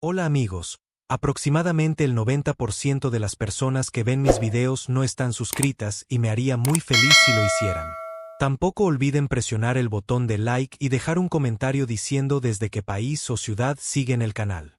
Hola amigos, aproximadamente el 90% de las personas que ven mis videos no están suscritas y me haría muy feliz si lo hicieran. Tampoco olviden presionar el botón de like y dejar un comentario diciendo desde qué país o ciudad siguen el canal.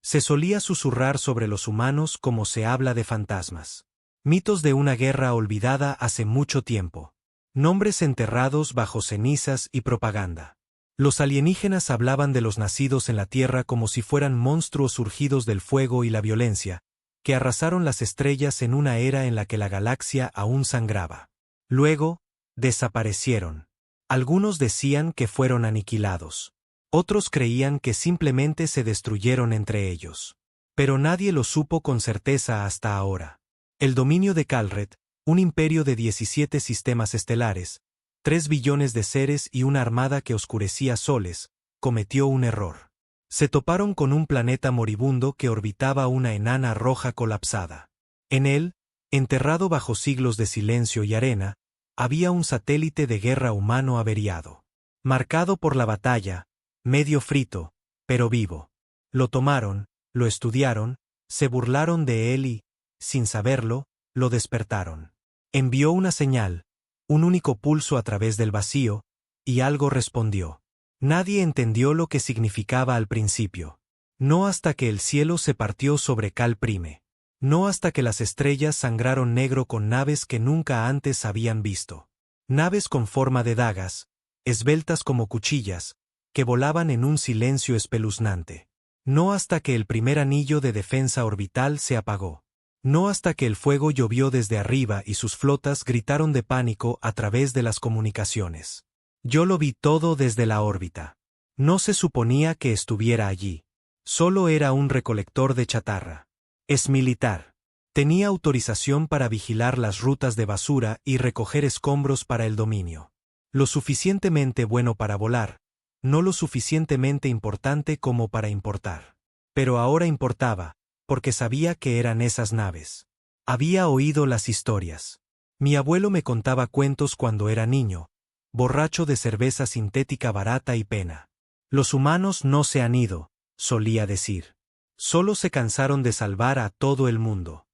Se solía susurrar sobre los humanos como se habla de fantasmas. Mitos de una guerra olvidada hace mucho tiempo. Nombres enterrados bajo cenizas y propaganda. Los alienígenas hablaban de los nacidos en la Tierra como si fueran monstruos surgidos del fuego y la violencia, que arrasaron las estrellas en una era en la que la galaxia aún sangraba. Luego, desaparecieron. Algunos decían que fueron aniquilados. Otros creían que simplemente se destruyeron entre ellos. Pero nadie lo supo con certeza hasta ahora. El dominio de Calret, un imperio de 17 sistemas estelares, 3 billones de seres y una armada que oscurecía soles, cometió un error. Se toparon con un planeta moribundo que orbitaba una enana roja colapsada. En él, enterrado bajo siglos de silencio y arena, había un satélite de guerra humano averiado. Marcado por la batalla, medio frito, pero vivo. Lo tomaron, lo estudiaron, se burlaron de él y, sin saberlo, lo despertaron. Envió una señal, un único pulso a través del vacío, y algo respondió. Nadie entendió lo que significaba al principio. No hasta que el cielo se partió sobre Cal Prime. No hasta que las estrellas sangraron negro con naves que nunca antes habían visto. Naves con forma de dagas, esbeltas como cuchillas, que volaban en un silencio espeluznante. No hasta que el primer anillo de defensa orbital se apagó. No hasta que el fuego llovió desde arriba y sus flotas gritaron de pánico a través de las comunicaciones. Yo lo vi todo desde la órbita. No se suponía que estuviera allí. Solo era un recolector de chatarra. Es militar. Tenía autorización para vigilar las rutas de basura y recoger escombros para el dominio. Lo suficientemente bueno para volar, no lo suficientemente importante como para importar. Pero ahora importaba, porque sabía que eran esas naves. Había oído las historias. Mi abuelo me contaba cuentos cuando era niño, borracho de cerveza sintética barata y pena. Los humanos no se han ido, solía decir. Solo se cansaron de salvar a todo el mundo.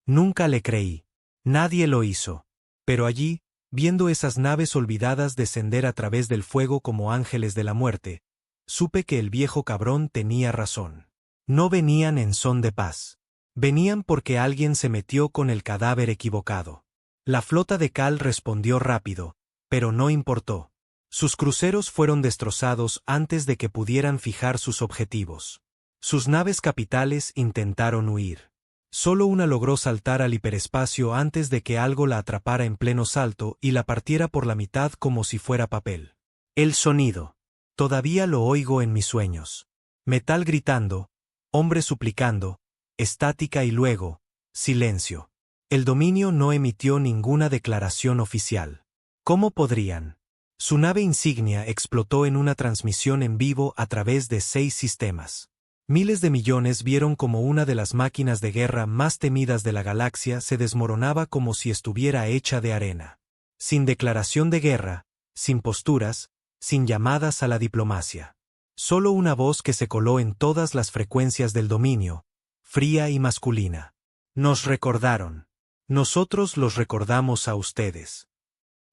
Nunca le creí. Nadie lo hizo. Pero allí, viendo esas naves olvidadas descender a través del fuego como ángeles de la muerte, supe que el viejo cabrón tenía razón. No venían en son de paz. Venían porque alguien se metió con el cadáver equivocado. La flota de Cal respondió rápido, pero no importó. Sus cruceros fueron destrozados antes de que pudieran fijar sus objetivos. Sus naves capitales intentaron huir. Solo una logró saltar al hiperespacio antes de que algo la atrapara en pleno salto y la partiera por la mitad como si fuera papel. El sonido. Todavía lo oigo en mis sueños. Metal gritando, hombre suplicando, estática y luego, silencio. El dominio no emitió ninguna declaración oficial. ¿Cómo podrían? Su nave insignia explotó en una transmisión en vivo a través de 6 sistemas. Miles de millones vieron como una de las máquinas de guerra más temidas de la galaxia se desmoronaba como si estuviera hecha de arena. Sin declaración de guerra, sin posturas, sin llamadas a la diplomacia. Solo una voz que se coló en todas las frecuencias del dominio, fría y masculina. Nos recordaron. Nosotros los recordamos a ustedes.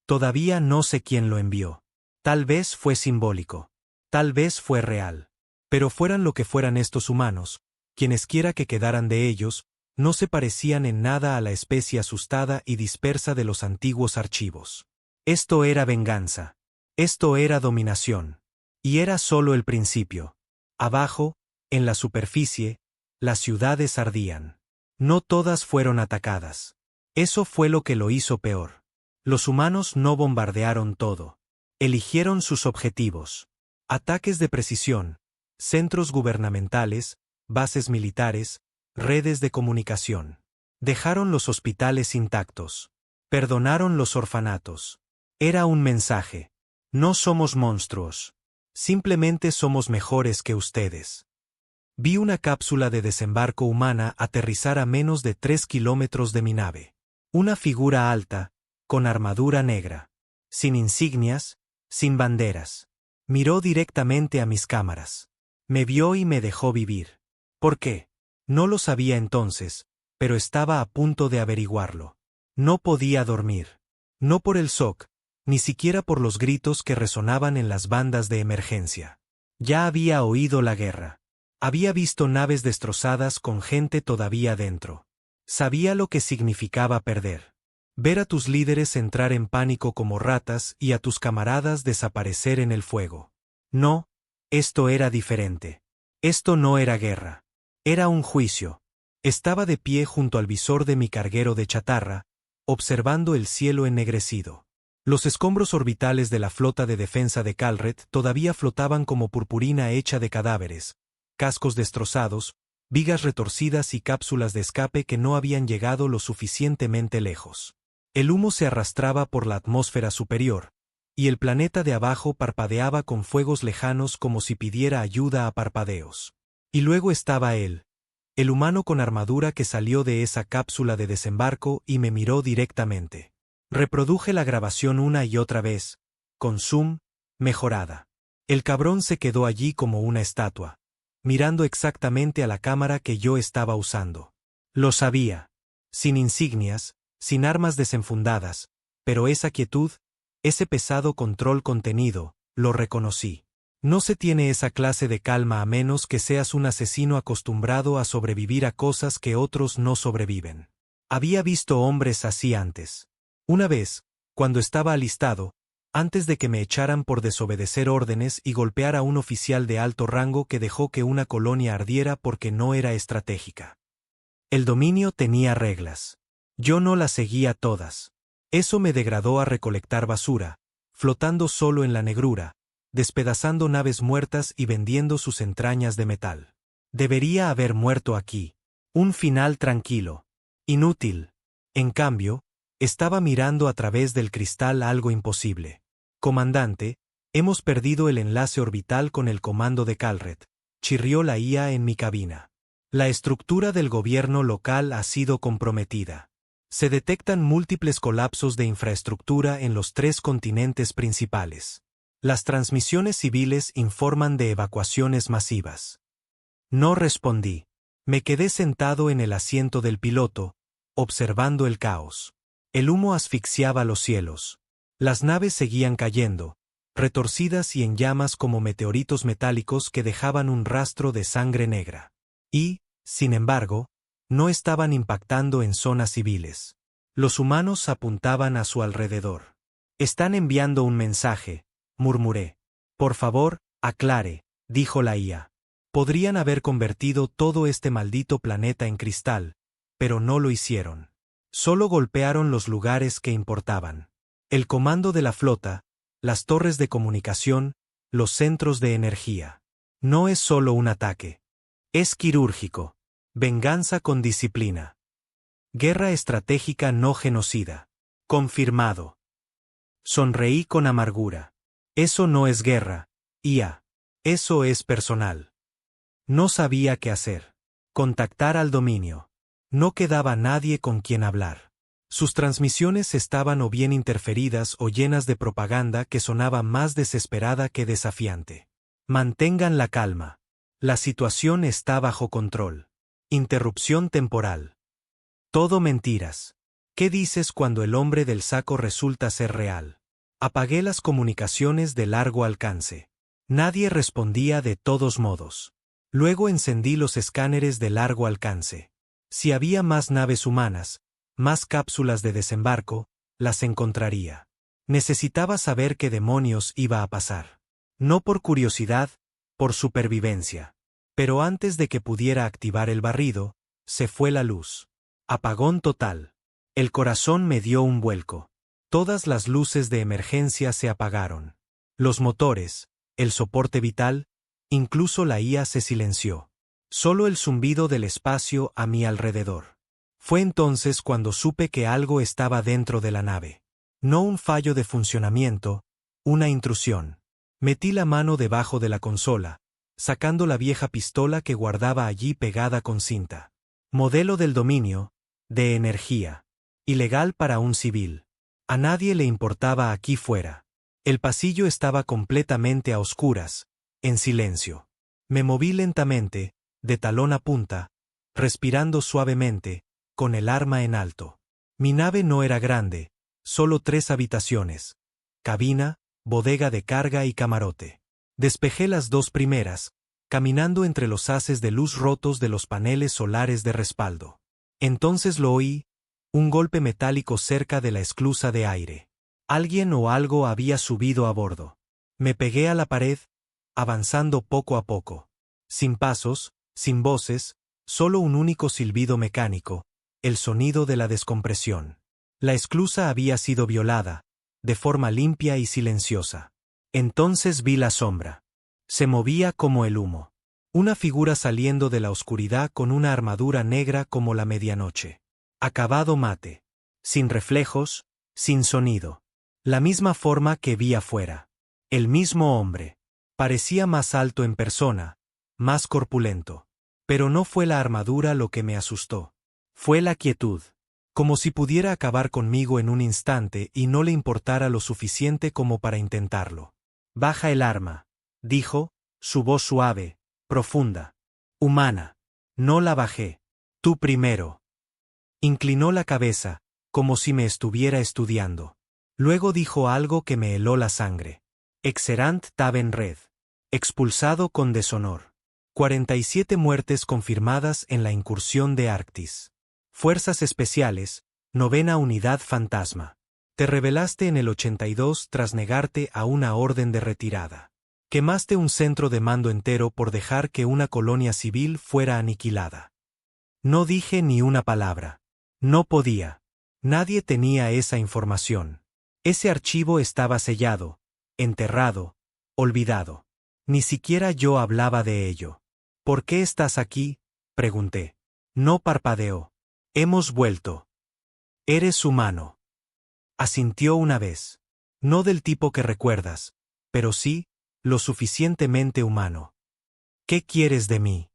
Todavía no sé quién lo envió. Tal vez fue simbólico. Tal vez fue real. Pero fueran lo que fueran estos humanos, quienesquiera que quedaran de ellos, no se parecían en nada a la especie asustada y dispersa de los antiguos archivos. Esto era venganza. Esto era dominación. Y era solo el principio. Abajo, en la superficie, las ciudades ardían. No todas fueron atacadas. Eso fue lo que lo hizo peor. Los humanos no bombardearon todo. Eligieron sus objetivos. Ataques de precisión, centros gubernamentales, bases militares, redes de comunicación. Dejaron los hospitales intactos. Perdonaron los orfanatos. Era un mensaje. No somos monstruos. Simplemente somos mejores que ustedes. Vi una cápsula de desembarco humana aterrizar a menos de 3 kilómetros de mi nave. Una figura alta, con armadura negra. Sin insignias, sin banderas. Miró directamente a mis cámaras. Me vio y me dejó vivir. ¿Por qué? No lo sabía entonces, pero estaba a punto de averiguarlo. No podía dormir. No por el shock, ni siquiera por los gritos que resonaban en las bandas de emergencia. Ya había oído la guerra. Había visto naves destrozadas con gente todavía dentro. Sabía lo que significaba perder. Ver a tus líderes entrar en pánico como ratas y a tus camaradas desaparecer en el fuego. No, esto era diferente. Esto no era guerra. Era un juicio. Estaba de pie junto al visor de mi carguero de chatarra, observando el cielo ennegrecido. Los escombros orbitales de la flota de defensa de Calret todavía flotaban como purpurina hecha de cadáveres, cascos destrozados, vigas retorcidas y cápsulas de escape que no habían llegado lo suficientemente lejos. El humo se arrastraba por la atmósfera superior, y el planeta de abajo parpadeaba con fuegos lejanos como si pidiera ayuda a parpadeos. Y luego estaba él, el humano con armadura que salió de esa cápsula de desembarco y me miró directamente. Reproduje la grabación una y otra vez, con zoom, mejorada. El cabrón se quedó allí como una estatua, mirando exactamente a la cámara que yo estaba usando. Lo sabía. Sin insignias, sin armas desenfundadas, pero esa quietud, ese pesado control contenido, lo reconocí. No se tiene esa clase de calma a menos que seas un asesino acostumbrado a sobrevivir a cosas que otros no sobreviven. Había visto hombres así antes. Una vez, cuando estaba alistado, antes de que me echaran por desobedecer órdenes y golpear a un oficial de alto rango que dejó que una colonia ardiera porque no era estratégica. El dominio tenía reglas. Yo no las seguía todas. Eso me degradó a recolectar basura, flotando solo en la negrura, despedazando naves muertas y vendiendo sus entrañas de metal. Debería haber muerto aquí. Un final tranquilo. Inútil. En cambio, estaba mirando a través del cristal algo imposible. Comandante, hemos perdido el enlace orbital con el comando de Calret, chirrió la IA en mi cabina. La estructura del gobierno local ha sido comprometida. Se detectan múltiples colapsos de infraestructura en los 3 continentes principales. Las transmisiones civiles informan de evacuaciones masivas. No respondí. Me quedé sentado en el asiento del piloto, observando el caos. El humo asfixiaba los cielos. Las naves seguían cayendo, retorcidas y en llamas como meteoritos metálicos que dejaban un rastro de sangre negra. Y, sin embargo, no estaban impactando en zonas civiles. Los humanos apuntaban a su alrededor. Están enviando un mensaje, murmuré. Por favor, aclare, dijo la IA. Podrían haber convertido todo este maldito planeta en cristal, pero no lo hicieron. Solo golpearon los lugares que importaban. El comando de la flota, las torres de comunicación, los centros de energía. No es solo un ataque. Es quirúrgico. Venganza con disciplina. Guerra estratégica no genocida. Confirmado. Sonreí con amargura. Eso no es guerra, IA. Eso es personal. No sabía qué hacer. Contactar al dominio. No quedaba nadie con quien hablar. Sus transmisiones estaban o bien interferidas o llenas de propaganda que sonaba más desesperada que desafiante. Mantengan la calma. La situación está bajo control. Interrupción temporal. Todo mentiras. ¿Qué dices cuando el hombre del saco resulta ser real? Apagué las comunicaciones de largo alcance. Nadie respondía de todos modos. Luego encendí los escáneres de largo alcance. Si había más naves humanas, más cápsulas de desembarco, las encontraría. Necesitaba saber qué demonios iba a pasar. No por curiosidad, por supervivencia. Pero antes de que pudiera activar el barrido, se fue la luz. Apagón total. El corazón me dio un vuelco. Todas las luces de emergencia se apagaron. Los motores, el soporte vital, incluso la IA se silenció. Solo el zumbido del espacio a mi alrededor. Fue entonces cuando supe que algo estaba dentro de la nave. No un fallo de funcionamiento, una intrusión. Metí la mano debajo de la consola, sacando la vieja pistola que guardaba allí pegada con cinta. Modelo del dominio, de energía. Ilegal para un civil. A nadie le importaba aquí fuera. El pasillo estaba completamente a oscuras, en silencio. Me moví lentamente, de talón a punta, respirando suavemente, con el arma en alto. Mi nave no era grande, solo 3 habitaciones: cabina, bodega de carga y camarote. Despejé las 2 primeras, caminando entre los haces de luz rotos de los paneles solares de respaldo. Entonces lo oí, un golpe metálico cerca de la esclusa de aire. Alguien o algo había subido a bordo. Me pegué a la pared, avanzando poco a poco. Sin pasos, sin voces, solo un único silbido mecánico, el sonido de la descompresión. La esclusa había sido violada, de forma limpia y silenciosa. Entonces vi la sombra. Se movía como el humo. Una figura saliendo de la oscuridad con una armadura negra como la medianoche. Acabado mate. Sin reflejos, sin sonido. La misma forma que vi afuera. El mismo hombre. Parecía más alto en persona, más corpulento. Pero no fue la armadura lo que me asustó. Fue la quietud. Como si pudiera acabar conmigo en un instante y no le importara lo suficiente como para intentarlo. Baja el arma, dijo, su voz suave, profunda. Humana. No la bajé. Tú primero. Inclinó la cabeza, como si me estuviera estudiando. Luego dijo algo que me heló la sangre. Exerant Taven Red. Expulsado con deshonor. 47 muertes confirmadas en la incursión de Arctis. Fuerzas Especiales, 9ª Unidad Fantasma. Te rebelaste en el 82 tras negarte a una orden de retirada. Quemaste un centro de mando entero por dejar que una colonia civil fuera aniquilada. No dije ni una palabra. No podía. Nadie tenía esa información. Ese archivo estaba sellado, enterrado, olvidado. Ni siquiera yo hablaba de ello. ¿Por qué estás aquí?, pregunté. No parpadeó. Hemos vuelto. Eres humano. Asintió una vez. No del tipo que recuerdas, pero sí, lo suficientemente humano. ¿Qué quieres de mí?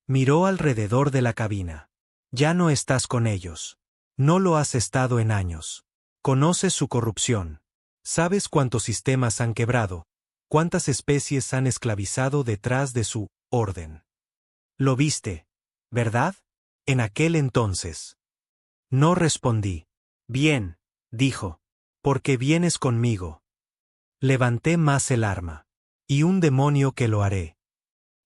Miró alrededor de la cabina. Ya no estás con ellos. No lo has estado en años. Conoces su corrupción. Sabes cuántos sistemas han quebrado, cuántas especies han esclavizado detrás de su orden. Lo viste, ¿verdad? En aquel entonces. No respondí. Bien, dijo. Porque vienes conmigo. Levanté más el arma. Y un demonio que lo haré.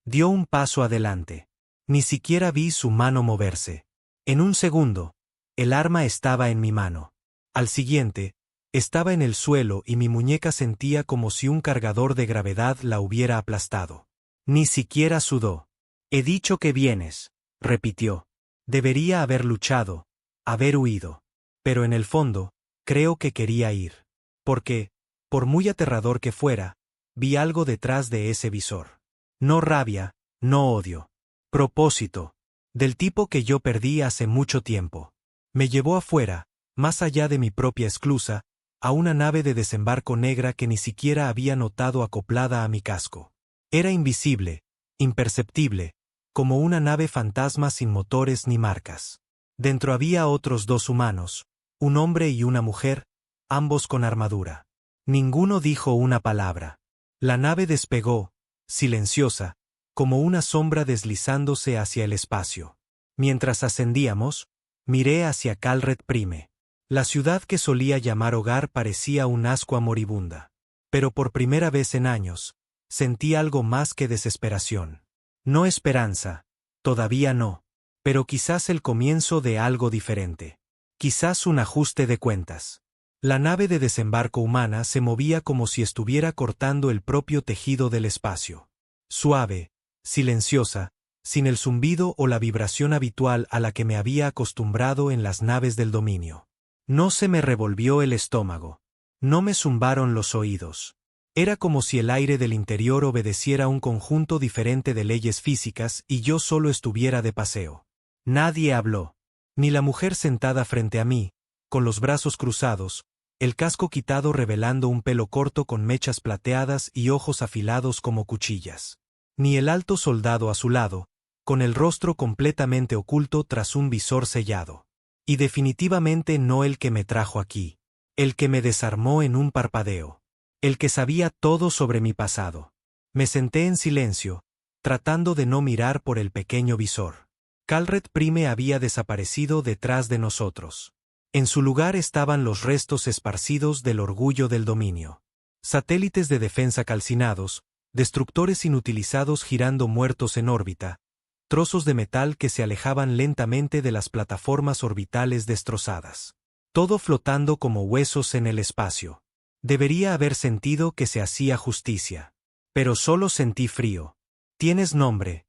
Dio un paso adelante. Ni siquiera vi su mano moverse. En un segundo, el arma estaba en mi mano. Al siguiente, estaba en el suelo y mi muñeca sentía como si un cargador de gravedad la hubiera aplastado. Ni siquiera sudó. He dicho que vienes, repitió. Debería haber luchado, haber huido. Pero en el fondo, creo que quería ir. Porque, por muy aterrador que fuera, vi algo detrás de ese visor. No rabia, no odio. Propósito. Del tipo que yo perdí hace mucho tiempo. Me llevó afuera, más allá de mi propia esclusa, a una nave de desembarco negra que ni siquiera había notado acoplada a mi casco. Era invisible, imperceptible, como una nave fantasma sin motores ni marcas. Dentro había otros 2 humanos, un hombre y una mujer, ambos con armadura. Ninguno dijo una palabra. La nave despegó, silenciosa, como una sombra deslizándose hacia el espacio. Mientras ascendíamos, miré hacia Calred Prime. La ciudad que solía llamar hogar parecía un ascua moribunda. Pero por primera vez en años, sentí algo más que desesperación. No esperanza, todavía no, pero quizás el comienzo de algo diferente. Quizás un ajuste de cuentas. La nave de desembarco humana se movía como si estuviera cortando el propio tejido del espacio. Suave, silenciosa, sin el zumbido o la vibración habitual a la que me había acostumbrado en las naves del dominio. No se me revolvió el estómago. No me zumbaron los oídos. Era como si el aire del interior obedeciera un conjunto diferente de leyes físicas y yo solo estuviera de paseo. Nadie habló. Ni la mujer sentada frente a mí, con los brazos cruzados, el casco quitado revelando un pelo corto con mechas plateadas y ojos afilados como cuchillas. Ni el alto soldado a su lado, con el rostro completamente oculto tras un visor sellado. Y definitivamente no el que me trajo aquí. El que me desarmó en un parpadeo. El que sabía todo sobre mi pasado. Me senté en silencio, tratando de no mirar por el pequeño visor. Calret Prime había desaparecido detrás de nosotros. En su lugar estaban los restos esparcidos del orgullo del dominio. Satélites de defensa calcinados, destructores inutilizados girando muertos en órbita, trozos de metal que se alejaban lentamente de las plataformas orbitales destrozadas. Todo flotando como huesos en el espacio. Debería haber sentido que se hacía justicia. Pero solo sentí frío. ¿Tienes nombre?,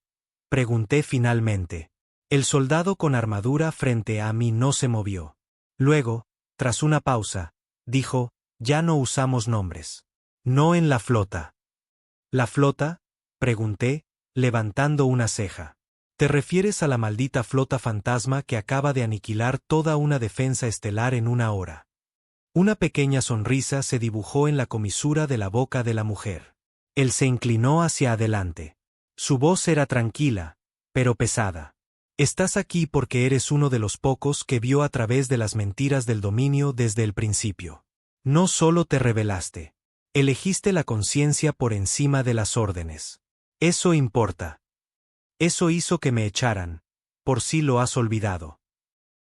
pregunté finalmente. El soldado con armadura frente a mí no se movió. Luego, tras una pausa, dijo, ya no usamos nombres. No en la flota. ¿La flota?, pregunté, levantando una ceja. ¿Te refieres a la maldita flota fantasma que acaba de aniquilar toda una defensa estelar en una hora? Una pequeña sonrisa se dibujó en la comisura de la boca de la mujer. Él se inclinó hacia adelante. Su voz era tranquila, pero pesada. Estás aquí porque eres uno de los pocos que vio a través de las mentiras del dominio desde el principio. No solo te rebelaste. Elegiste la conciencia por encima de las órdenes. Eso importa. Eso hizo que me echaran. Por si lo has olvidado.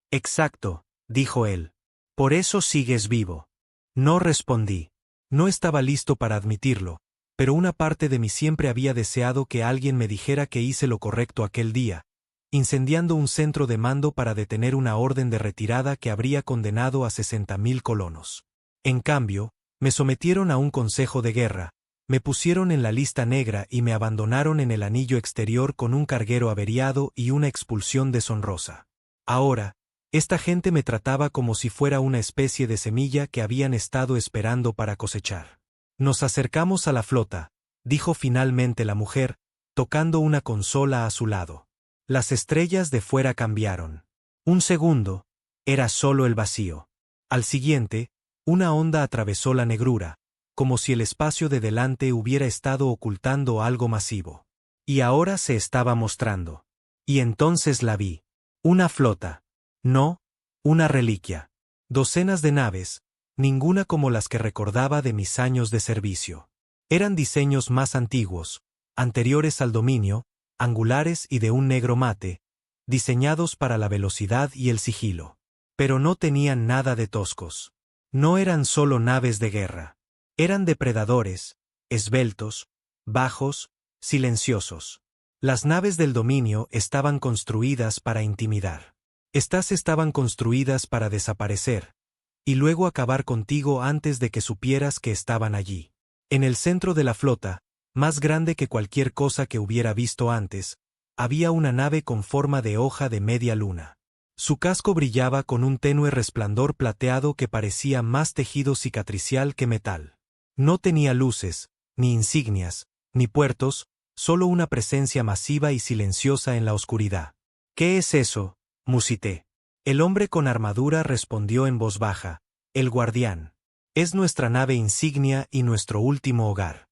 Exacto, dijo él. Por eso sigues vivo. No respondí. No estaba listo para admitirlo, pero una parte de mí siempre había deseado que alguien me dijera que hice lo correcto aquel día, incendiando un centro de mando para detener una orden de retirada que habría condenado a 60.000 colonos. En cambio, me sometieron a un consejo de guerra, me pusieron en la lista negra y me abandonaron en el anillo exterior con un carguero averiado y una expulsión deshonrosa. Ahora, esta gente me trataba como si fuera una especie de semilla que habían estado esperando para cosechar. Nos acercamos a la flota, dijo finalmente la mujer, tocando una consola a su lado. Las estrellas de fuera cambiaron. Un segundo, era solo el vacío. Al siguiente, una onda atravesó la negrura, como si el espacio de delante hubiera estado ocultando algo masivo. Y ahora se estaba mostrando. Y entonces la vi. Una flota. No, una reliquia. Docenas de naves, ninguna como las que recordaba de mis años de servicio. Eran diseños más antiguos, anteriores al dominio, angulares y de un negro mate, diseñados para la velocidad y el sigilo. Pero no tenían nada de toscos. No eran solo naves de guerra. Eran depredadores, esbeltos, bajos, silenciosos. Las naves del dominio estaban construidas para intimidar. Estas estaban construidas para desaparecer, y luego acabar contigo antes de que supieras que estaban allí. En el centro de la flota, más grande que cualquier cosa que hubiera visto antes, había una nave con forma de hoja de media luna. Su casco brillaba con un tenue resplandor plateado que parecía más tejido cicatricial que metal. No tenía luces, ni insignias, ni puertos, solo una presencia masiva y silenciosa en la oscuridad. ¿Qué es eso?, musité. El hombre con armadura respondió en voz baja, el guardián. Es nuestra nave insignia y nuestro último hogar.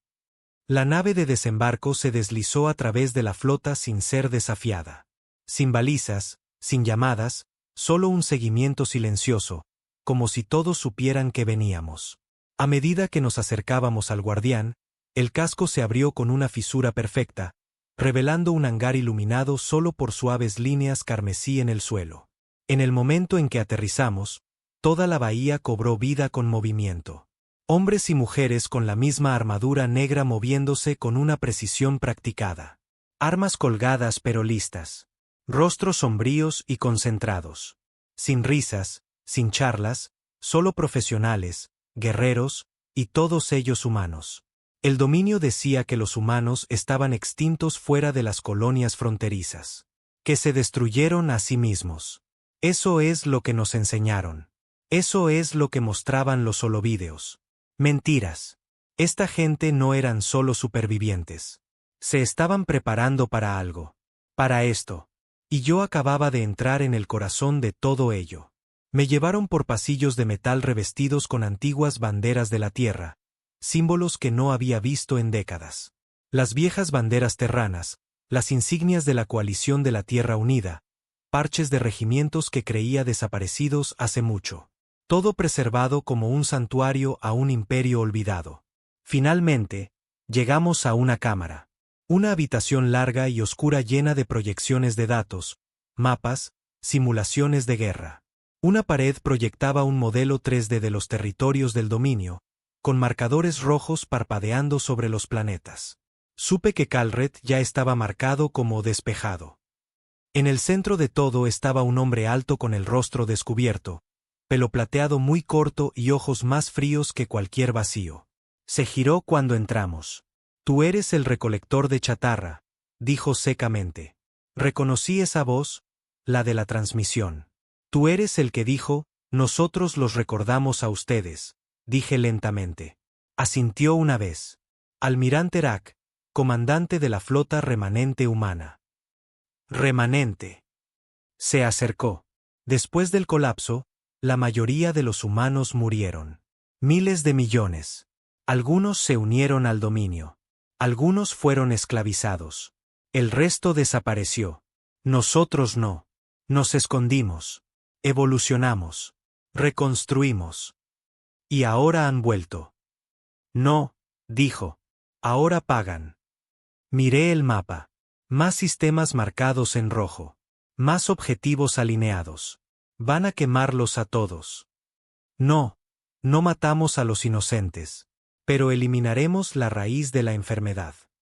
La nave de desembarco se deslizó a través de la flota sin ser desafiada. Sin balizas, sin llamadas, solo un seguimiento silencioso, como si todos supieran que veníamos. A medida que nos acercábamos al guardián, el casco se abrió con una fisura perfecta, revelando un hangar iluminado solo por suaves líneas carmesí en el suelo. En el momento en que aterrizamos, toda la bahía cobró vida con movimiento. Hombres y mujeres con la misma armadura negra moviéndose con una precisión practicada. Armas colgadas pero listas. Rostros sombríos y concentrados. Sin risas, sin charlas, solo profesionales, guerreros, y todos ellos humanos. El dominio decía que los humanos estaban extintos fuera de las colonias fronterizas. Que se destruyeron a sí mismos. Eso es lo que nos enseñaron. Eso es lo que mostraban los holovídeos. Mentiras. Esta gente no eran solo supervivientes. Se estaban preparando para algo. Para esto. Y yo acababa de entrar en el corazón de todo ello. Me llevaron por pasillos de metal revestidos con antiguas banderas de la tierra, símbolos que no había visto en décadas. Las viejas banderas terranas, las insignias de la coalición de la Tierra Unida, parches de regimientos que creía desaparecidos hace mucho. Todo preservado como un santuario a un imperio olvidado. Finalmente, llegamos a una cámara. Una habitación larga y oscura llena de proyecciones de datos, mapas, simulaciones de guerra. Una pared proyectaba un modelo 3D de los territorios del dominio, con marcadores rojos parpadeando sobre los planetas. Supe que Calret ya estaba marcado como despejado. En el centro de todo estaba un hombre alto con el rostro descubierto, pelo plateado muy corto y ojos más fríos que cualquier vacío. Se giró cuando entramos. «Tú eres el recolector de chatarra», dijo secamente. Reconocí esa voz, la de la transmisión. «Tú eres el que dijo, nosotros los recordamos a ustedes», dije lentamente. Asintió una vez. Almirante Rack, comandante de la flota remanente humana. Remanente. Se acercó. Después del colapso, la mayoría de los humanos murieron. Miles de millones. Algunos se unieron al dominio. Algunos fueron esclavizados. El resto desapareció. Nosotros no. Nos escondimos. Evolucionamos. Reconstruimos. Y ahora han vuelto. No, dijo. Ahora pagan. Miré el mapa. Más sistemas marcados en rojo. Más objetivos alineados. Van a quemarlos a todos. No, no matamos a los inocentes. Pero eliminaremos la raíz de la enfermedad.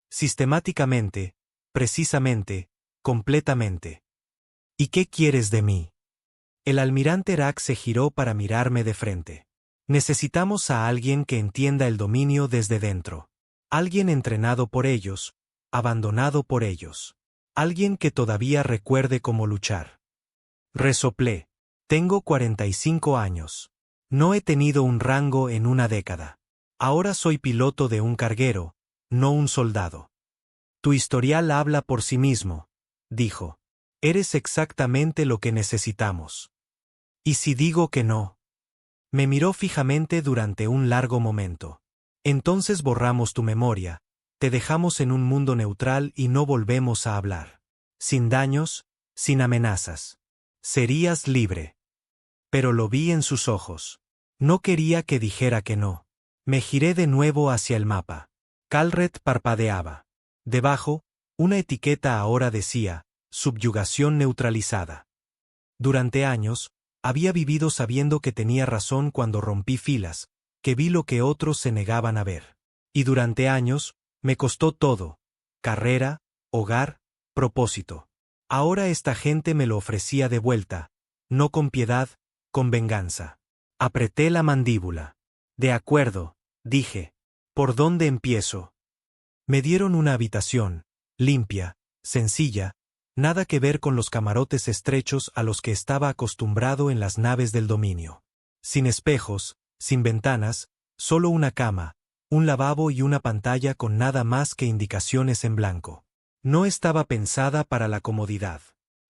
Sistemáticamente, precisamente, completamente. ¿Y qué quieres de mí? El almirante Rack se giró para mirarme de frente. Necesitamos a alguien que entienda el dominio desde dentro. Alguien entrenado por ellos, abandonado por ellos. Alguien que todavía recuerde cómo luchar. Resoplé. Tengo 45 años. No he tenido un rango en una década. Ahora soy piloto de un carguero, no un soldado. Tu historial habla por sí mismo, dijo. Eres exactamente lo que necesitamos. ¿Y si digo que no? Me miró fijamente durante un largo momento. Entonces borramos tu memoria, te dejamos en un mundo neutral y no volvemos a hablar. Sin daños, sin amenazas. Serías libre. Pero lo vi en sus ojos. No quería que dijera que no. Me giré de nuevo hacia el mapa. Calret parpadeaba. Debajo, una etiqueta ahora decía, subyugación neutralizada. Durante años, había vivido sabiendo que tenía razón cuando rompí filas, que vi lo que otros se negaban a ver. Y durante años, me costó todo: carrera, hogar, propósito. Ahora esta gente me lo ofrecía de vuelta, no con piedad, con venganza. Apreté la mandíbula. De acuerdo, dije. ¿Por dónde empiezo? Me dieron una habitación, limpia, sencilla, nada que ver con los camarotes estrechos a los que estaba acostumbrado en las naves del dominio. Sin espejos, sin ventanas, solo una cama, un lavabo y una pantalla con nada más que indicaciones en blanco. No estaba pensada para la comodidad.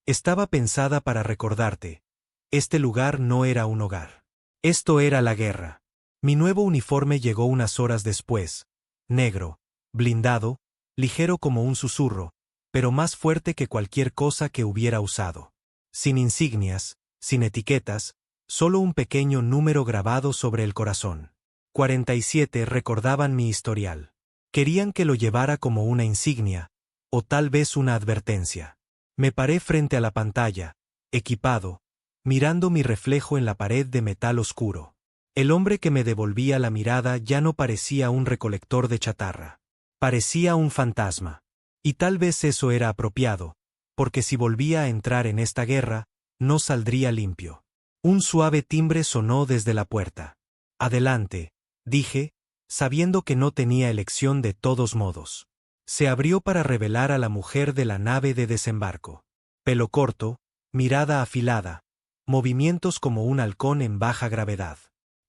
Estaba pensada para recordarte. Este lugar no era un hogar. Esto era la guerra. Mi nuevo uniforme llegó unas horas después, negro, blindado, ligero como un susurro, pero más fuerte que cualquier cosa que hubiera usado. Sin insignias, sin etiquetas, solo un pequeño número grabado sobre el corazón. 47 recordaban mi historial. Querían que lo llevara como una insignia, o tal vez una advertencia. Me paré frente a la pantalla, equipado, mirando mi reflejo en la pared de metal oscuro. El hombre que me devolvía la mirada ya no parecía un recolector de chatarra. Parecía un fantasma. Y tal vez eso era apropiado, porque si volvía a entrar en esta guerra, no saldría limpio. Un suave timbre sonó desde la puerta. Adelante, dije, sabiendo que no tenía elección de todos modos. Se abrió para revelar a la mujer de la nave de desembarco. Pelo corto, mirada afilada, movimientos como un halcón en baja gravedad.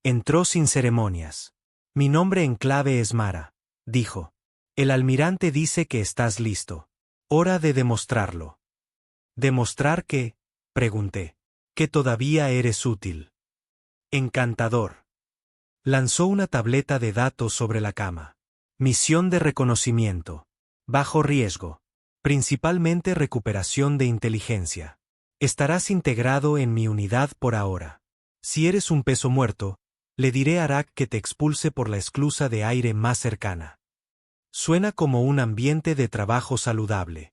Entró sin ceremonias. Mi nombre en clave es Mara, dijo. El almirante dice que estás listo. Hora de demostrarlo. ¿Demostrar qué? Pregunté. Que todavía eres útil. Encantador. Lanzó una tableta de datos sobre la cama. Misión de reconocimiento. Bajo riesgo. Principalmente recuperación de inteligencia. Estarás integrado en mi unidad por ahora. Si eres un peso muerto, le diré a Rack que te expulse por la esclusa de aire más cercana. Suena como un ambiente de trabajo saludable.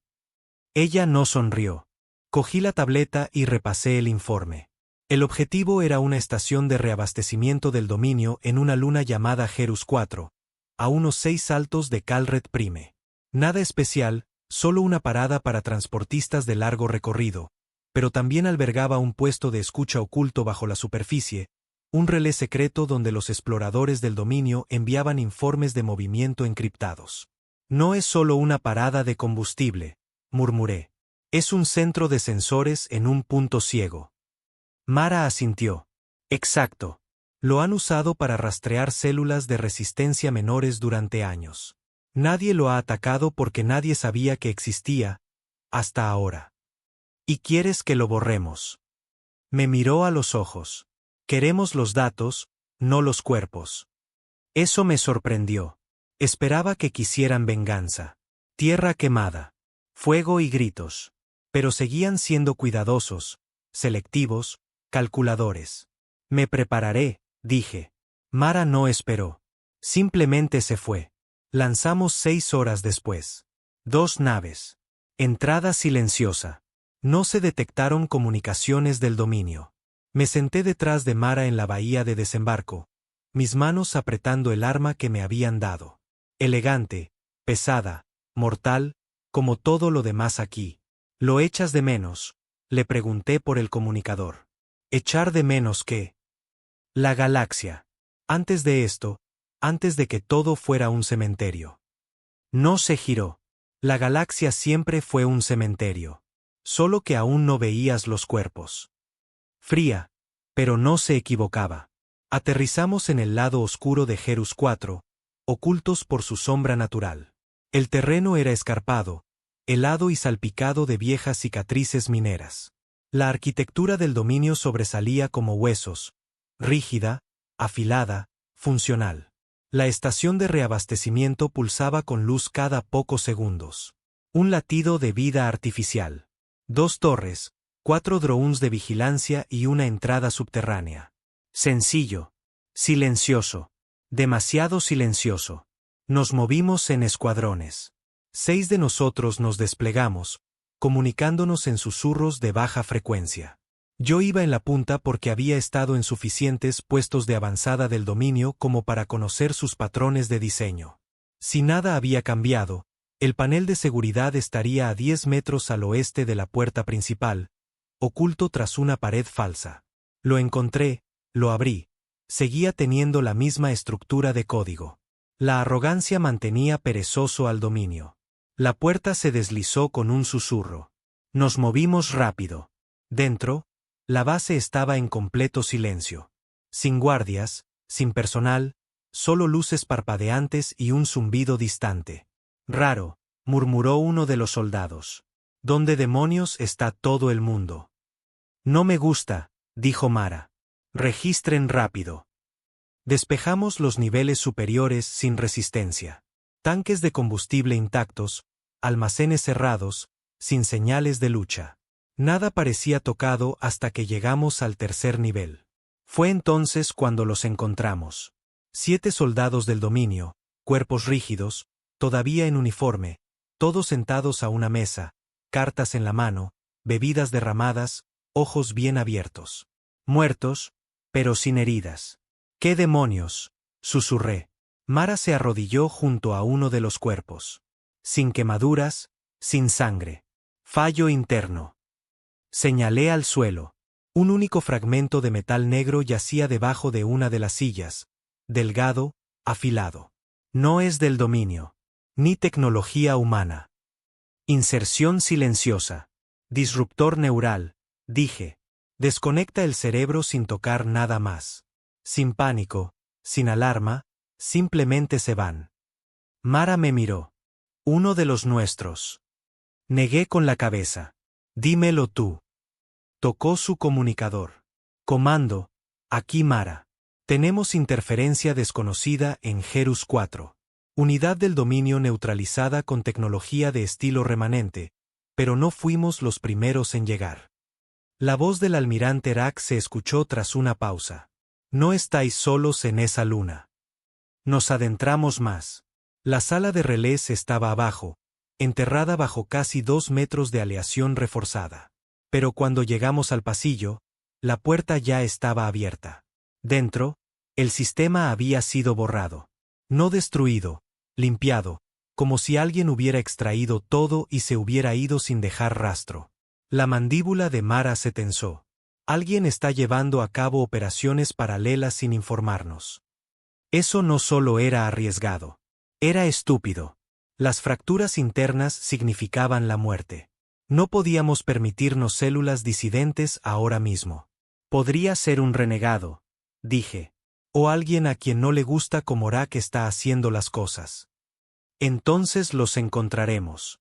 Ella no sonrió. Cogí la tableta y repasé el informe. El objetivo era una estación de reabastecimiento del dominio en una luna llamada Gerus 4, a unos 6 saltos de Calret Prime. Nada especial, solo una parada para transportistas de largo recorrido, pero también albergaba un puesto de escucha oculto bajo la superficie, un relé secreto donde los exploradores del dominio enviaban informes de movimiento encriptados. No es solo una parada de combustible, murmuré. Es un centro de sensores en un punto ciego. Mara asintió. Exacto. Lo han usado para rastrear células de resistencia menores durante años. Nadie lo ha atacado porque nadie sabía que existía, hasta ahora. ¿Y quieres que lo borremos? Me miró a los ojos. Queremos los datos, no los cuerpos. Eso me sorprendió. Esperaba que quisieran venganza. Tierra quemada. Fuego y gritos. Pero seguían siendo cuidadosos, selectivos, calculadores. Me prepararé, dije. Mara no esperó. Simplemente se fue. Lanzamos 6 horas después. 2 naves. Entrada silenciosa. No se detectaron comunicaciones del dominio. Me senté detrás de Mara en la bahía de desembarco, mis manos apretando el arma que me habían dado. Elegante, pesada, mortal, como todo lo demás aquí. ¿Lo echas de menos? Le pregunté por el comunicador. ¿Echar de menos qué? La galaxia. Antes de esto, antes de que todo fuera un cementerio. No se giró. La galaxia siempre fue un cementerio. Solo que aún no veías los cuerpos. Fría, pero no se equivocaba. Aterrizamos en el lado oscuro de Gerus 4, ocultos por su sombra natural. El terreno era escarpado, helado y salpicado de viejas cicatrices mineras. La arquitectura del dominio sobresalía como huesos, rígida, afilada, funcional. La estación de reabastecimiento pulsaba con luz cada pocos segundos. Un latido de vida artificial. 2 torres, 4 drones de vigilancia y una entrada subterránea. Sencillo. Silencioso. Demasiado silencioso. Nos movimos en escuadrones. 6 de nosotros nos desplegamos, comunicándonos en susurros de baja frecuencia. Yo iba en la punta porque había estado en suficientes puestos de avanzada del dominio como para conocer sus patrones de diseño. Si nada había cambiado, el panel de seguridad estaría a 10 metros al oeste de la puerta principal, oculto tras una pared falsa. Lo encontré, lo abrí. Seguía teniendo la misma estructura de código. La arrogancia mantenía perezoso al dominio. La puerta se deslizó con un susurro. Nos movimos rápido. Dentro, la base estaba en completo silencio. Sin guardias, sin personal, solo luces parpadeantes y un zumbido distante. Raro, murmuró uno de los soldados. ¿Dónde demonios está todo el mundo? No me gusta, dijo Mara. Registren rápido. Despejamos los niveles superiores sin resistencia. Tanques de combustible intactos, almacenes cerrados, sin señales de lucha. Nada parecía tocado hasta que llegamos al tercer nivel. Fue entonces cuando los encontramos. 7 soldados del dominio, cuerpos rígidos, todavía en uniforme, todos sentados a una mesa, cartas en la mano, bebidas derramadas, ojos bien abiertos. Muertos, pero sin heridas. ¿Qué demonios?, susurré. Mara se arrodilló junto a uno de los cuerpos. Sin quemaduras, sin sangre. Fallo interno. Señalé al suelo. Un único fragmento de metal negro yacía debajo de una de las sillas, delgado, afilado. No es del dominio. Ni tecnología humana. Inserción silenciosa. Disruptor neural, dije. Desconecta el cerebro sin tocar nada más. Sin pánico, sin alarma, simplemente se van. Mara me miró. Uno de los nuestros. Negué con la cabeza. Dímelo tú. Tocó su comunicador. Comando, aquí Mara. Tenemos interferencia desconocida en Gerus 4. Unidad del dominio neutralizada con tecnología de estilo remanente, pero no fuimos los primeros en llegar. La voz del almirante Rack se escuchó tras una pausa. No estáis solos en esa luna. Nos adentramos más. La sala de relés estaba abajo, enterrada bajo casi 2 metros de aleación reforzada. Pero cuando llegamos al pasillo, la puerta ya estaba abierta. Dentro, el sistema había sido borrado. No destruido, limpiado, como si alguien hubiera extraído todo y se hubiera ido sin dejar rastro. La mandíbula de Mara se tensó. Alguien está llevando a cabo operaciones paralelas sin informarnos. Eso no solo era arriesgado. Era estúpido. Las fracturas internas significaban la muerte. No podíamos permitirnos células disidentes ahora mismo. Podría ser un renegado, dije. O alguien a quien no le gusta cómo Rack está haciendo las cosas. Entonces los encontraremos.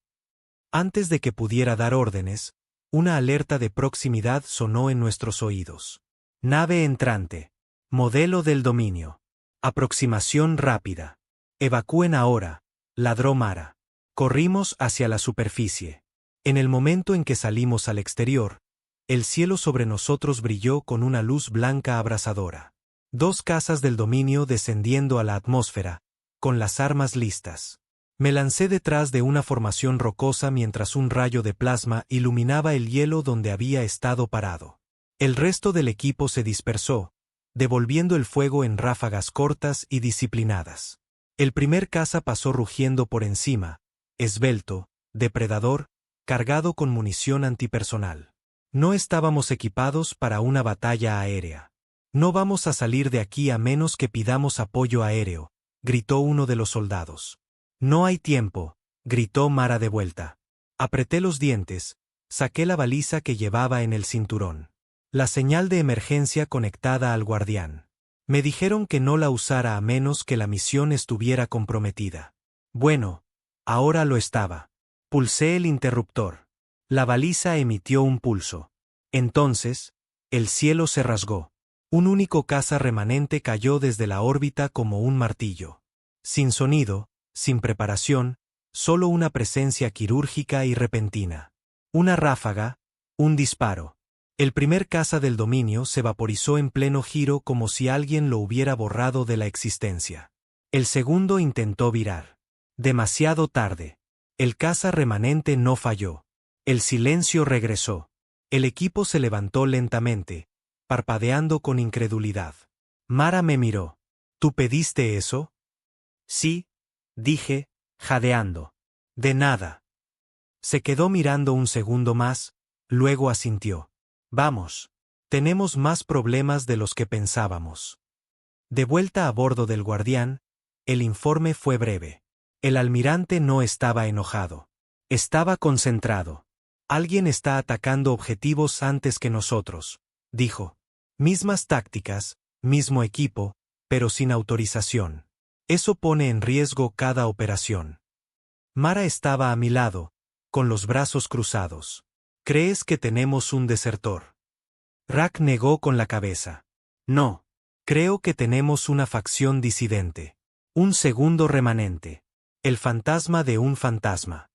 Antes de que pudiera dar órdenes, una alerta de proximidad sonó en nuestros oídos. Nave entrante. Modelo del dominio. Aproximación rápida. Evacúen ahora, ladró Mara. Corrimos hacia la superficie. En el momento en que salimos al exterior, el cielo sobre nosotros brilló con una luz blanca abrasadora. 2 casas del dominio descendiendo a la atmósfera, con las armas listas. Me lancé detrás de una formación rocosa mientras un rayo de plasma iluminaba el hielo donde había estado parado. El resto del equipo se dispersó, devolviendo el fuego en ráfagas cortas y disciplinadas. El primer caza pasó rugiendo por encima, esbelto, depredador, cargado con munición antipersonal. No estábamos equipados para una batalla aérea. No vamos a salir de aquí a menos que pidamos apoyo aéreo, gritó uno de los soldados. No hay tiempo, gritó Mara de vuelta. Apreté los dientes, saqué la baliza que llevaba en el cinturón. La señal de emergencia conectada al guardián. Me dijeron que no la usara a menos que la misión estuviera comprometida. Bueno, ahora lo estaba. Pulsé el interruptor. La baliza emitió un pulso. Entonces, el cielo se rasgó. Un único caza remanente cayó desde la órbita como un martillo. Sin sonido, sin preparación, solo una presencia quirúrgica y repentina. Una ráfaga, un disparo. El primer caza del dominio se vaporizó en pleno giro como si alguien lo hubiera borrado de la existencia. El segundo intentó virar. Demasiado tarde. El caza remanente no falló. El silencio regresó. El equipo se levantó lentamente, parpadeando con incredulidad. Mara me miró. ¿Tú pediste eso? Sí, dije, jadeando. De nada. Se quedó mirando un segundo más, luego asintió. Vamos. Tenemos más problemas de los que pensábamos. De vuelta a bordo del Guardián, el informe fue breve. El almirante no estaba enojado. Estaba concentrado. Alguien está atacando objetivos antes que nosotros, dijo. Mismas tácticas, mismo equipo, pero sin autorización. Eso pone en riesgo cada operación. Mara estaba a mi lado, con los brazos cruzados. ¿Crees que tenemos un desertor? Rack negó con la cabeza. No. Creo que tenemos una facción disidente. Un segundo remanente. El fantasma de un fantasma.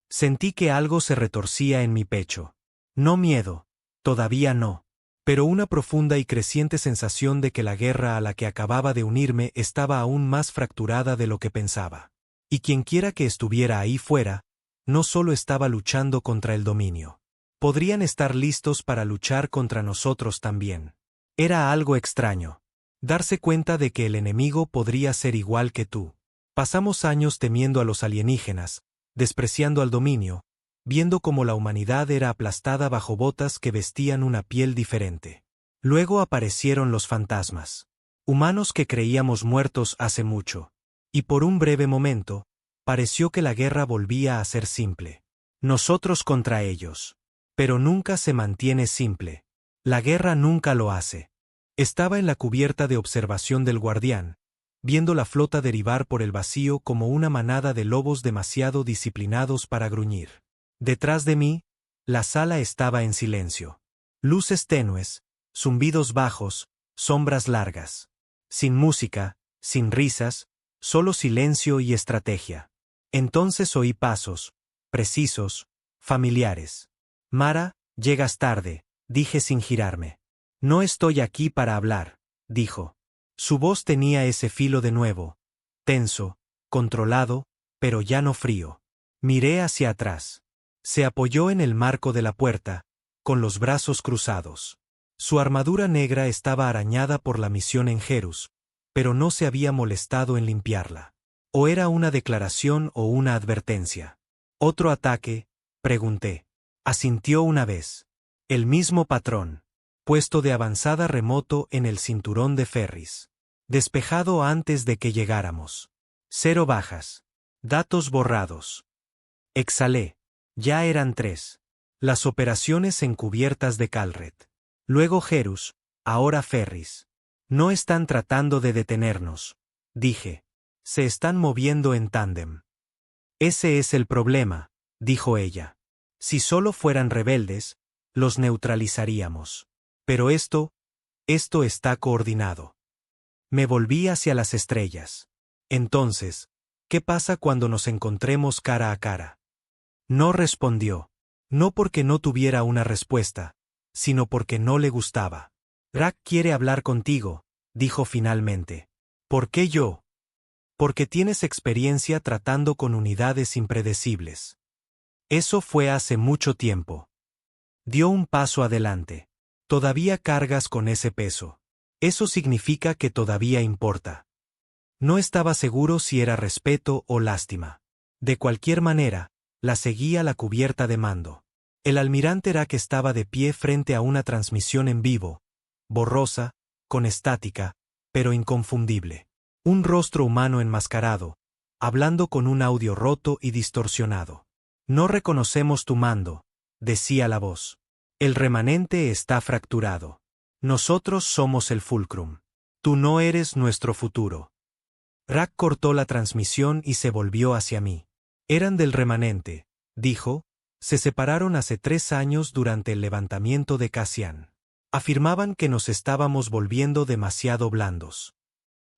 Sentí que algo se retorcía en mi pecho. No miedo, todavía no. Pero una profunda y creciente sensación de que la guerra a la que acababa de unirme estaba aún más fracturada de lo que pensaba. Y quienquiera que estuviera ahí fuera, no solo estaba luchando contra el dominio. Podrían estar listos para luchar contra nosotros también. Era algo extraño. Darse cuenta de que el enemigo podría ser igual que tú. Pasamos años temiendo a los alienígenas, despreciando al dominio, viendo cómo la humanidad era aplastada bajo botas que vestían una piel diferente. Luego aparecieron los fantasmas. Humanos que creíamos muertos hace mucho. Y por un breve momento, pareció que la guerra volvía a ser simple. Nosotros contra ellos. Pero nunca se mantiene simple. La guerra nunca lo hace. Estaba en la cubierta de observación del Guardián, viendo la flota derivar por el vacío como una manada de lobos demasiado disciplinados para gruñir. Detrás de mí, la sala estaba en silencio. Luces tenues, zumbidos bajos, sombras largas. Sin música, sin risas, solo silencio y estrategia. Entonces oí pasos, precisos, familiares. Mara, llegas tarde, dije sin girarme. No estoy aquí para hablar, dijo. Su voz tenía ese filo de nuevo, tenso, controlado, pero ya no frío. Miré hacia atrás. Se apoyó en el marco de la puerta, con los brazos cruzados. Su armadura negra estaba arañada por la misión en Jerus, pero no se había molestado en limpiarla. ¿O era una declaración o una advertencia? ¿Otro ataque? Pregunté. Asintió una vez. El mismo patrón. Puesto de avanzada remoto en el cinturón de Ferris. Despejado antes de que llegáramos. 0 bajas. Datos borrados. Exhalé. Ya eran 3. Las operaciones encubiertas de Calret. Luego Jerus, ahora Ferris. No están tratando de detenernos, dije. Se están moviendo en tándem. Ese es el problema, dijo ella. Si solo fueran rebeldes, los neutralizaríamos. Pero esto está coordinado. Me volví hacia las estrellas. Entonces, ¿qué pasa cuando nos encontremos cara a cara? No respondió. No porque no tuviera una respuesta, sino porque no le gustaba. Rack quiere hablar contigo, dijo finalmente. ¿Por qué yo? Porque tienes experiencia tratando con unidades impredecibles. Eso fue hace mucho tiempo. Dio un paso adelante. Todavía cargas con ese peso. Eso significa que todavía importa. No estaba seguro si era respeto o lástima. De cualquier manera, la seguí a la cubierta de mando. El almirante Rack estaba de pie frente a una transmisión en vivo, borrosa, con estática, pero inconfundible. Un rostro humano enmascarado, hablando con un audio roto y distorsionado. No reconocemos tu mando, decía la voz. El remanente está fracturado. Nosotros somos el fulcrum. Tú no eres nuestro futuro. Rack cortó la transmisión y se volvió hacia mí. Eran del remanente, dijo. Se separaron hace 3 años durante el levantamiento de Cassian. Afirmaban que nos estábamos volviendo demasiado blandos.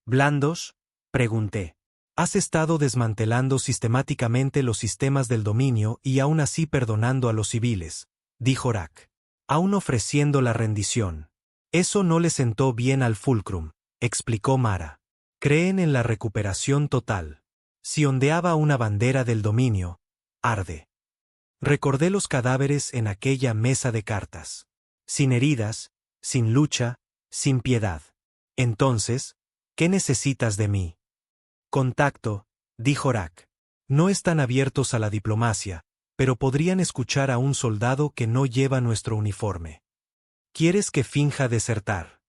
¿Blandos? Pregunté. Has estado desmantelando sistemáticamente los sistemas del dominio y aún así perdonando a los civiles, dijo Rack. Aún ofreciendo la rendición. Eso no le sentó bien al Fulcrum, explicó Mara. Creen en la recuperación total. Si ondeaba una bandera del dominio, arde. Recordé los cadáveres en aquella mesa de cartas. Sin heridas, sin lucha, sin piedad. Entonces, ¿qué necesitas de mí? Contacto, dijo Rack. No están abiertos a la diplomacia, pero podrían escuchar a un soldado que no lleva nuestro uniforme. ¿Quieres que finja desertar?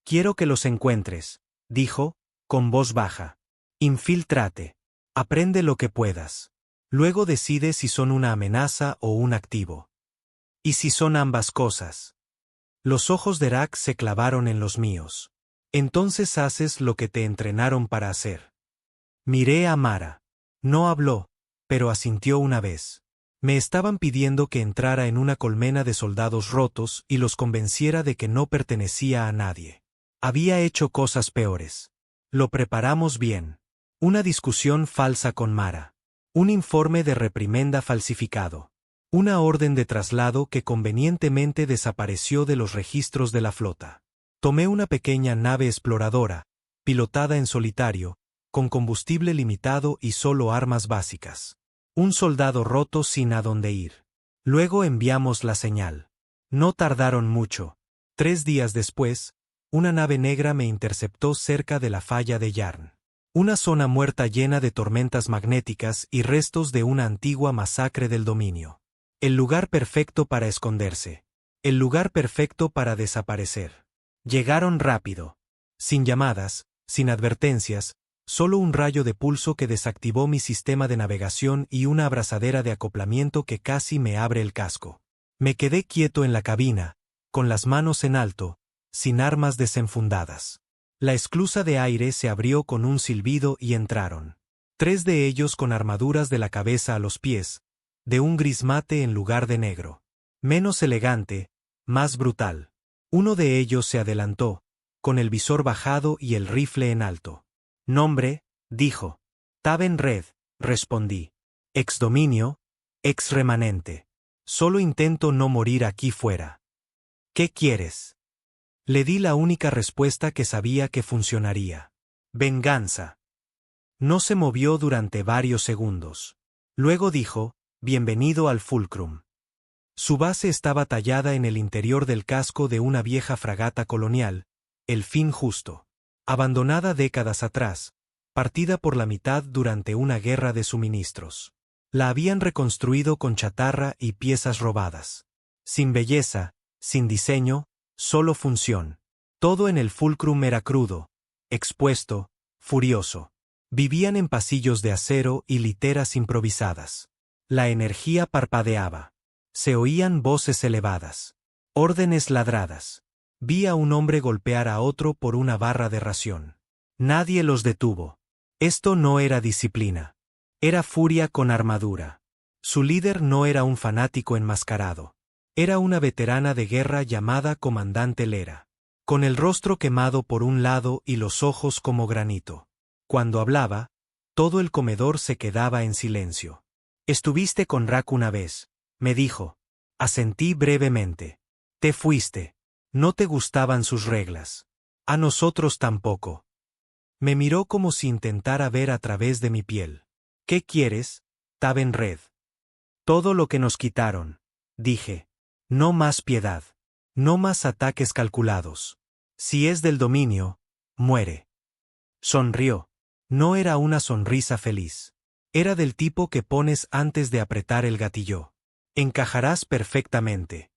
Quiero que los encuentres, dijo, con voz baja. Infíltrate. Aprende lo que puedas. Luego decide si son una amenaza o un activo. ¿Y si son ambas cosas? Los ojos de Rack se clavaron en los míos. Entonces haces lo que te entrenaron para hacer. Miré a Mara. No habló, pero asintió una vez. Me estaban pidiendo que entrara en una colmena de soldados rotos y los convenciera de que no pertenecía a nadie. Había hecho cosas peores. Lo preparamos bien. Una discusión falsa con Mara. Un informe de reprimenda falsificado. Una orden de traslado que convenientemente desapareció de los registros de la flota. Tomé una pequeña nave exploradora, pilotada en solitario, con combustible limitado y solo armas básicas. Un soldado roto sin a dónde ir. Luego enviamos la señal. No tardaron mucho. 3 días después, una nave negra me interceptó cerca de la falla de Yarn. Una zona muerta llena de tormentas magnéticas y restos de una antigua masacre del dominio. El lugar perfecto para esconderse. El lugar perfecto para desaparecer. Llegaron rápido. Sin llamadas, sin advertencias, solo un rayo de pulso que desactivó mi sistema de navegación y una abrazadera de acoplamiento que casi me abre el casco. Me quedé quieto en la cabina, con las manos en alto, sin armas desenfundadas. La esclusa de aire se abrió con un silbido y entraron. 3 de ellos con armaduras de la cabeza a los pies, de un gris mate en lugar de negro. Menos elegante, más brutal. Uno de ellos se adelantó, con el visor bajado y el rifle en alto. Nombre, dijo. Taven Red, respondí. Exdominio, ex remanente. Solo intento no morir aquí fuera. ¿Qué quieres? Le di la única respuesta que sabía que funcionaría. Venganza. No se movió durante varios segundos. Luego dijo, «Bienvenido al Fulcrum». Su base estaba tallada en el interior del casco de una vieja fragata colonial, el Fin Justo. Abandonada décadas atrás, partida por la mitad durante una guerra de suministros. La habían reconstruido con chatarra y piezas robadas. Sin belleza, sin diseño, solo función. Todo en el Fulcrum era crudo, expuesto, furioso. Vivían en pasillos de acero y literas improvisadas. La energía parpadeaba. Se oían voces elevadas. Órdenes ladradas. Vi a un hombre golpear a otro por una barra de ración. Nadie los detuvo. Esto no era disciplina. Era furia con armadura. Su líder no era un fanático enmascarado. Era una veterana de guerra llamada Comandante Lera. Con el rostro quemado por un lado y los ojos como granito. Cuando hablaba, todo el comedor se quedaba en silencio. «Estuviste con Rack una vez», me dijo. Asentí brevemente. «Te fuiste. No te gustaban sus reglas. A nosotros tampoco». Me miró como si intentara ver a través de mi piel. «¿Qué quieres, Taven Red?» «Todo lo que nos quitaron», dije. «No más piedad. No más ataques calculados. Si es del dominio, muere». Sonrió. No era una sonrisa feliz. Era del tipo que pones antes de apretar el gatillo. «Encajarás perfectamente».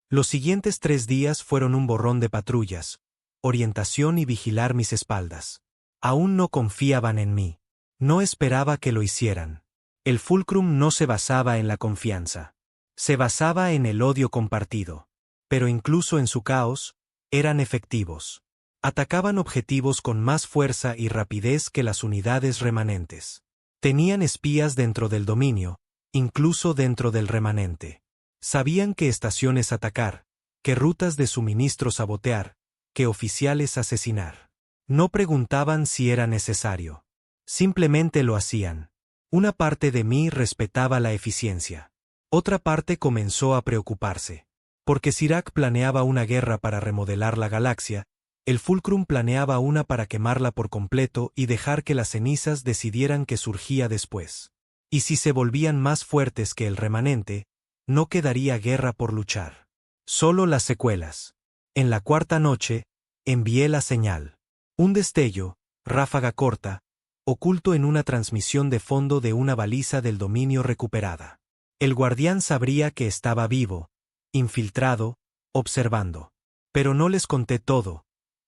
Los siguientes 3 días fueron un borrón de patrullas, orientación y vigilar mis espaldas. Aún no confiaban en mí. No esperaba que lo hicieran. El Fulcrum no se basaba en la confianza. Se basaba en el odio compartido. Pero incluso en su caos, eran efectivos. Atacaban objetivos con más fuerza y rapidez que las unidades remanentes. Tenían espías dentro del dominio, incluso dentro del remanente. Sabían qué estaciones atacar, qué rutas de suministro sabotear, qué oficiales asesinar. No preguntaban si era necesario. Simplemente lo hacían. Una parte de mí respetaba la eficiencia. Otra parte comenzó a preocuparse. Porque Sirac planeaba una guerra para remodelar la galaxia, el Fulcrum planeaba una para quemarla por completo y dejar que las cenizas decidieran qué surgía después. Y si se volvían más fuertes que el remanente, no quedaría guerra por luchar. Solo las secuelas. En la 4ª noche, envié la señal. Un destello, ráfaga corta, oculto en una transmisión de fondo de una baliza del dominio recuperada. El guardián sabría que estaba vivo, infiltrado, observando. Pero no les conté todo,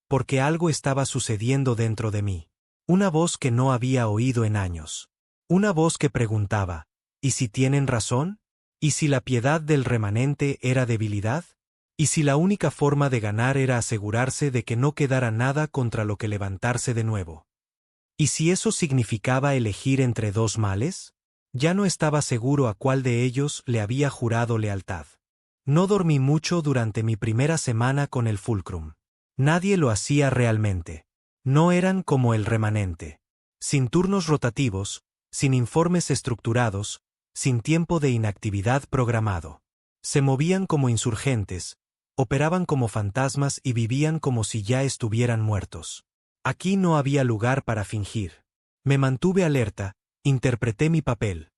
porque algo estaba sucediendo dentro de mí. Una voz que no había oído en años. Una voz que preguntaba, ¿y si tienen razón? ¿Y si la piedad del remanente era debilidad? ¿Y si la única forma de ganar era asegurarse de que no quedara nada contra lo que levantarse de nuevo? ¿Y si eso significaba elegir entre 2 males? Ya no estaba seguro a cuál de ellos le había jurado lealtad. No dormí mucho durante mi primera semana con el Fulcrum. Nadie lo hacía realmente. No eran como el remanente. Sin turnos rotativos, sin informes estructurados, sin tiempo de inactividad programado. Se movían como insurgentes, operaban como fantasmas y vivían como si ya estuvieran muertos. Aquí no había lugar para fingir. Me mantuve alerta, interpreté mi papel.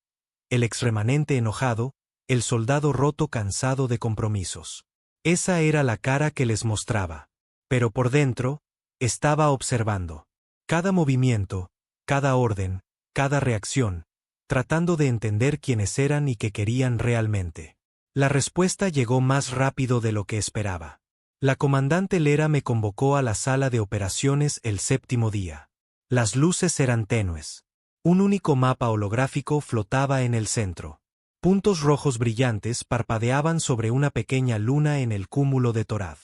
El exremanente enojado, el soldado roto cansado de compromisos. Esa era la cara que les mostraba. Pero por dentro, estaba observando. Cada movimiento, cada orden, cada reacción, tratando de entender quiénes eran y qué querían realmente. La respuesta llegó más rápido de lo que esperaba. La comandante Lera me convocó a la sala de operaciones el 7º día. Las luces eran tenues. Un único mapa holográfico flotaba en el centro. Puntos rojos brillantes parpadeaban sobre una pequeña luna en el cúmulo de Torad.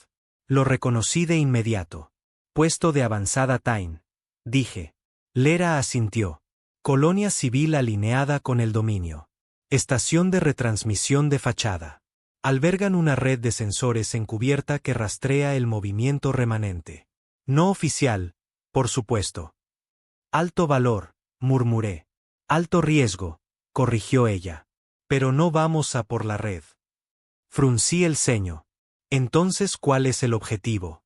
Lo reconocí de inmediato. Puesto de avanzada Tain, dije. Lera asintió. Colonia civil alineada con el dominio. Estación de retransmisión de fachada. Albergan una red de sensores encubierta que rastrea el movimiento remanente. No oficial, por supuesto. Alto valor, murmuré. Alto riesgo, corrigió ella. Pero no vamos a por la red. Fruncí el ceño. Entonces, ¿cuál es el objetivo?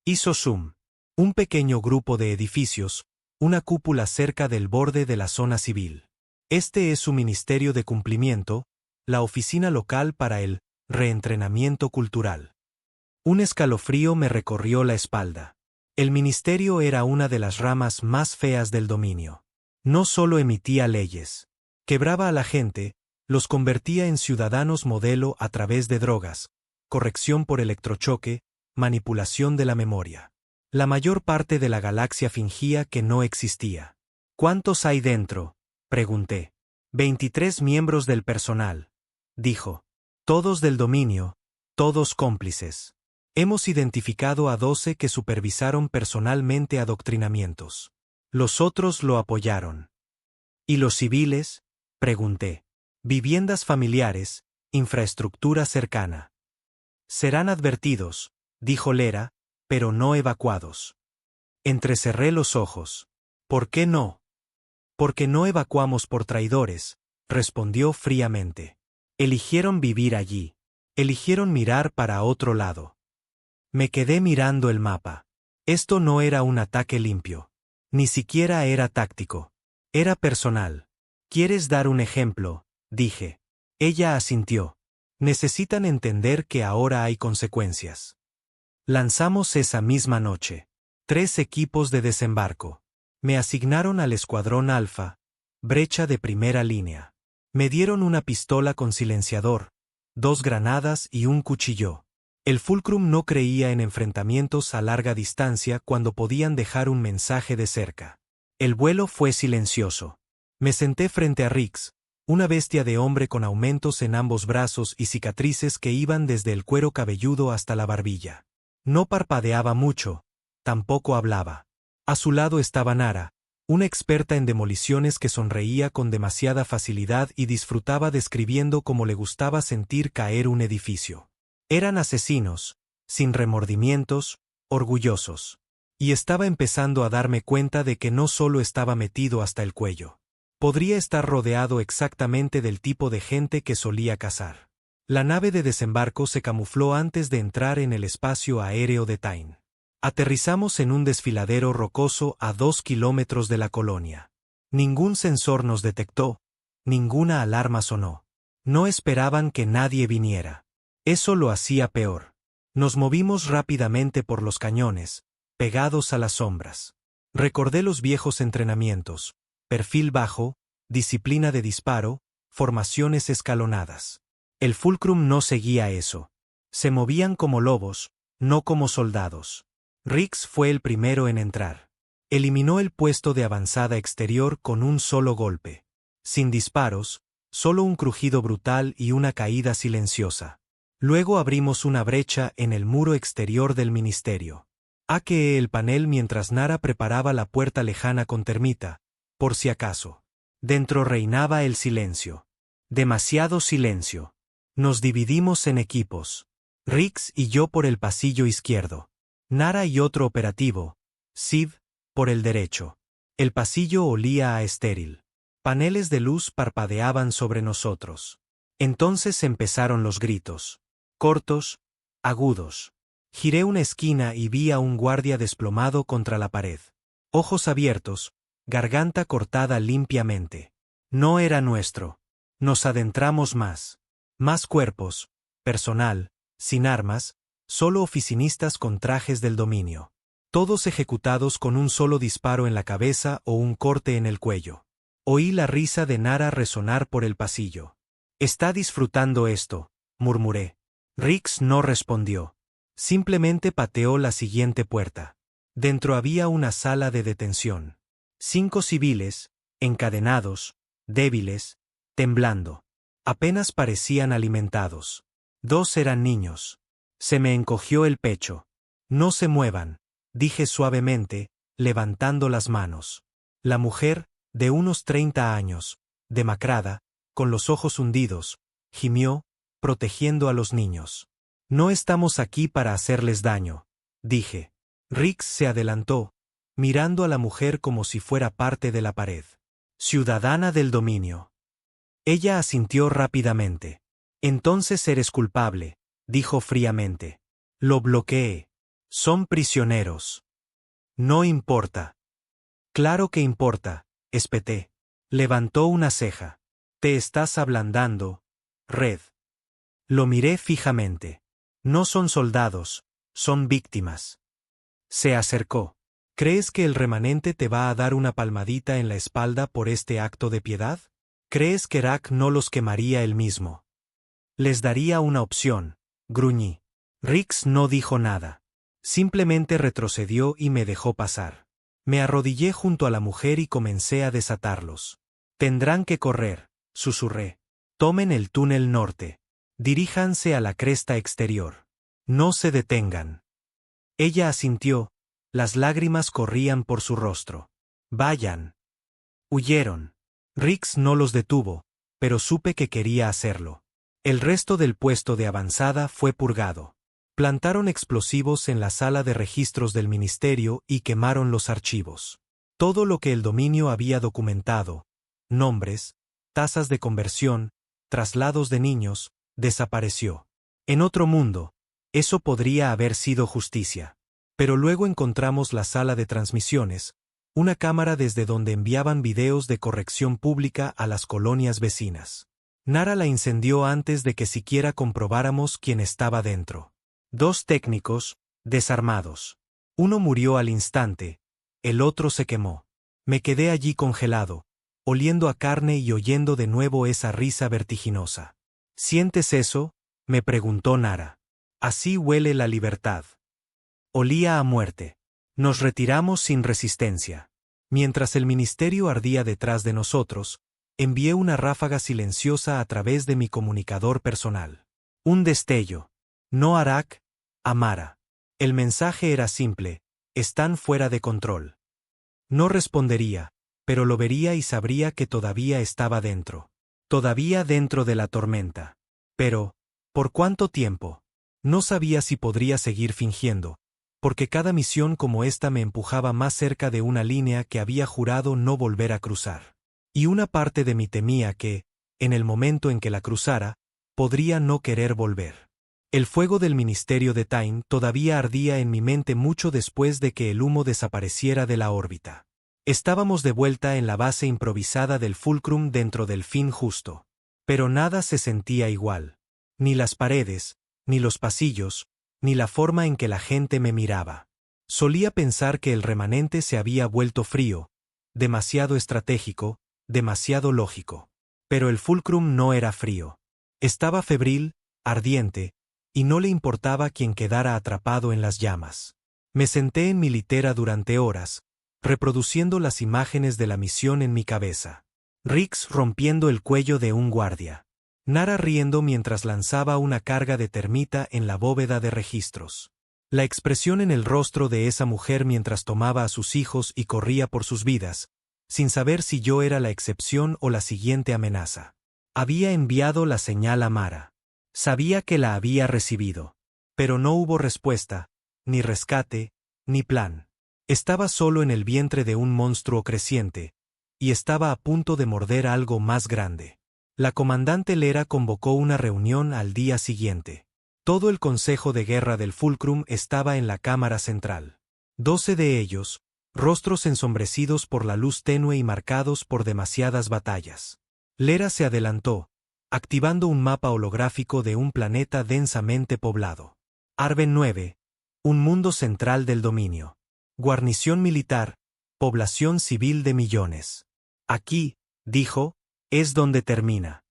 Hizo zoom. Un pequeño grupo de edificios, una cúpula cerca del borde de la zona civil. Este es su ministerio de cumplimiento, la oficina local para el reentrenamiento cultural. Un escalofrío me recorrió la espalda. El ministerio era una de las ramas más feas del dominio. No solo emitía leyes, quebraba a la gente, los convertía en ciudadanos modelo a través de drogas, corrección por electrochoque, manipulación de la memoria. La mayor parte de la galaxia fingía que no existía. ¿Cuántos hay dentro?, pregunté. 23 miembros del personal, dijo. Todos del dominio, todos cómplices. Hemos identificado a 12 que supervisaron personalmente adoctrinamientos. Los otros lo apoyaron. ¿Y los civiles?, pregunté. Viviendas familiares, infraestructura cercana. Serán advertidos, dijo Lera, pero no evacuados. Entrecerré los ojos. ¿Por qué no? Porque no evacuamos por traidores, respondió fríamente. Eligieron vivir allí. Eligieron mirar para otro lado. Me quedé mirando el mapa. Esto no era un ataque limpio. Ni siquiera era táctico. Era personal. ¿Quieres dar un ejemplo?, dije. Ella asintió. Necesitan entender que ahora hay consecuencias. Lanzamos esa misma noche 3 equipos de desembarco. Me asignaron al escuadrón Alfa, brecha de primera línea. Me dieron una pistola con silenciador, 2 granadas y un cuchillo. El Fulcrum no creía en enfrentamientos a larga distancia cuando podían dejar un mensaje de cerca. El vuelo fue silencioso. Me senté frente a Rix, una bestia de hombre con aumentos en ambos brazos y cicatrices que iban desde el cuero cabelludo hasta la barbilla. No parpadeaba mucho, tampoco hablaba. A su lado estaba Nara, una experta en demoliciones que sonreía con demasiada facilidad y disfrutaba describiendo cómo le gustaba sentir caer un edificio. Eran asesinos, sin remordimientos, orgullosos. Y estaba empezando a darme cuenta de que no solo estaba metido hasta el cuello. Podría estar rodeado exactamente del tipo de gente que solía cazar. La nave de desembarco se camufló antes de entrar en el espacio aéreo de Tain. Aterrizamos en un desfiladero rocoso a 2 kilómetros de la colonia. Ningún sensor nos detectó, ninguna alarma sonó. No esperaban que nadie viniera. Eso lo hacía peor. Nos movimos rápidamente por los cañones, pegados a las sombras. Recordé los viejos entrenamientos: perfil bajo, disciplina de disparo, formaciones escalonadas. El Fulcrum no seguía eso. Se movían como lobos, no como soldados. Rix fue el primero en entrar. Eliminó el puesto de avanzada exterior con un solo golpe. Sin disparos, solo un crujido brutal y una caída silenciosa. Luego abrimos una brecha en el muro exterior del ministerio. Hackeé el panel mientras Nara preparaba la puerta lejana con termita, por si acaso. Dentro reinaba el silencio. Demasiado silencio. Nos dividimos en equipos. Rix y yo por el pasillo izquierdo. Nara y otro operativo, Siv, por el derecho. El pasillo olía a estéril. Paneles de luz parpadeaban sobre nosotros. Entonces empezaron los gritos. Cortos, agudos. Giré una esquina y vi a un guardia desplomado contra la pared. Ojos abiertos, garganta cortada limpiamente. No era nuestro. Nos adentramos más. Más cuerpos, personal, sin armas, solo oficinistas con trajes del dominio. Todos ejecutados con un solo disparo en la cabeza o un corte en el cuello. Oí la risa de Nara resonar por el pasillo. «Está disfrutando esto», murmuré. Rix no respondió. Simplemente pateó la siguiente puerta. Dentro había una sala de detención. 5 civiles, encadenados, débiles, temblando. Apenas parecían alimentados. 2 eran niños. Se me encogió el pecho. «No se muevan», dije suavemente, levantando las manos. La mujer, de unos 30 años, demacrada, con los ojos hundidos, gimió, protegiendo a los niños. «No estamos aquí para hacerles daño», dije. Rix se adelantó, mirando a la mujer como si fuera parte de la pared. «Ciudadana del dominio». Ella asintió rápidamente. «Entonces eres culpable», dijo fríamente. Lo bloqueé. «Son prisioneros». «No importa». Claro que importa, espeté. Levantó una ceja. Te estás ablandando, Red. Lo miré fijamente. No son soldados, son víctimas. Se acercó. ¿Crees que el remanente te va a dar una palmadita en la espalda por este acto de piedad? ¿Crees que Rak no los quemaría él mismo? Les daría una opción, gruñí. Rix no dijo nada. Simplemente retrocedió y me dejó pasar. Me arrodillé junto a la mujer y comencé a desatarlos. Tendrán que correr, susurré. Tomen el túnel norte. Diríjanse a la cresta exterior. No se detengan. Ella asintió, las lágrimas corrían por su rostro. Vayan. Huyeron. Rix no los detuvo, pero supe que quería hacerlo. El resto del puesto de avanzada fue purgado. Plantaron explosivos en la sala de registros del ministerio y quemaron los archivos. Todo lo que el dominio había documentado, nombres, tasas de conversión, traslados de niños, desapareció. En otro mundo, eso podría haber sido justicia. Pero luego encontramos la sala de transmisiones, una cámara desde donde enviaban videos de corrección pública a las colonias vecinas. Nara la incendió antes de que siquiera comprobáramos quién estaba dentro. 2 técnicos, desarmados. Uno murió al instante, el otro se quemó. Me quedé allí congelado, oliendo a carne y oyendo de nuevo esa risa vertiginosa. ¿Sientes eso?, me preguntó Nara. Así huele la libertad. Olía a muerte. Nos retiramos sin resistencia. Mientras el ministerio ardía detrás de nosotros, envié una ráfaga silenciosa a través de mi comunicador personal. Un destello. No Arak, Amara. El mensaje era simple: están fuera de control. No respondería, pero lo vería y sabría que todavía estaba dentro. Todavía dentro de la tormenta. Pero, ¿por cuánto tiempo? No sabía si podría seguir fingiendo, porque cada misión como esta me empujaba más cerca de una línea que había jurado no volver a cruzar. Y una parte de mí temía que, en el momento en que la cruzara, podría no querer volver. El fuego del ministerio de Time todavía ardía en mi mente mucho después de que el humo desapareciera de la órbita. Estábamos de vuelta en la base improvisada del Fulcrum dentro del fin justo. Pero nada se sentía igual. Ni las paredes, ni los pasillos, ni la forma en que la gente me miraba. Solía pensar que el remanente se había vuelto frío, demasiado estratégico, demasiado lógico. Pero el Fulcrum no era frío. Estaba febril, ardiente, y no le importaba quien quedara atrapado en las llamas. Me senté en mi litera durante horas, reproduciendo las imágenes de la misión en mi cabeza. Rix rompiendo el cuello de un guardia. Nara riendo mientras lanzaba una carga de termita en la bóveda de registros. La expresión en el rostro de esa mujer mientras tomaba a sus hijos y corría por sus vidas, sin saber si yo era la excepción o la siguiente amenaza. Había enviado la señal a Mara. Sabía que la había recibido. Pero no hubo respuesta, ni rescate, ni plan. Estaba solo en el vientre de un monstruo creciente, y estaba a punto de morder algo más grande. La comandante Lera convocó una reunión al día siguiente. Todo el consejo de guerra del Fulcrum estaba en la cámara central. 12 de ellos, rostros ensombrecidos por la luz tenue y marcados por demasiadas batallas. Lera se adelantó, activando un mapa holográfico de un planeta densamente poblado. Arben 9, un mundo central del dominio. Guarnición militar, población civil de millones. Aquí, dijo, es donde termina.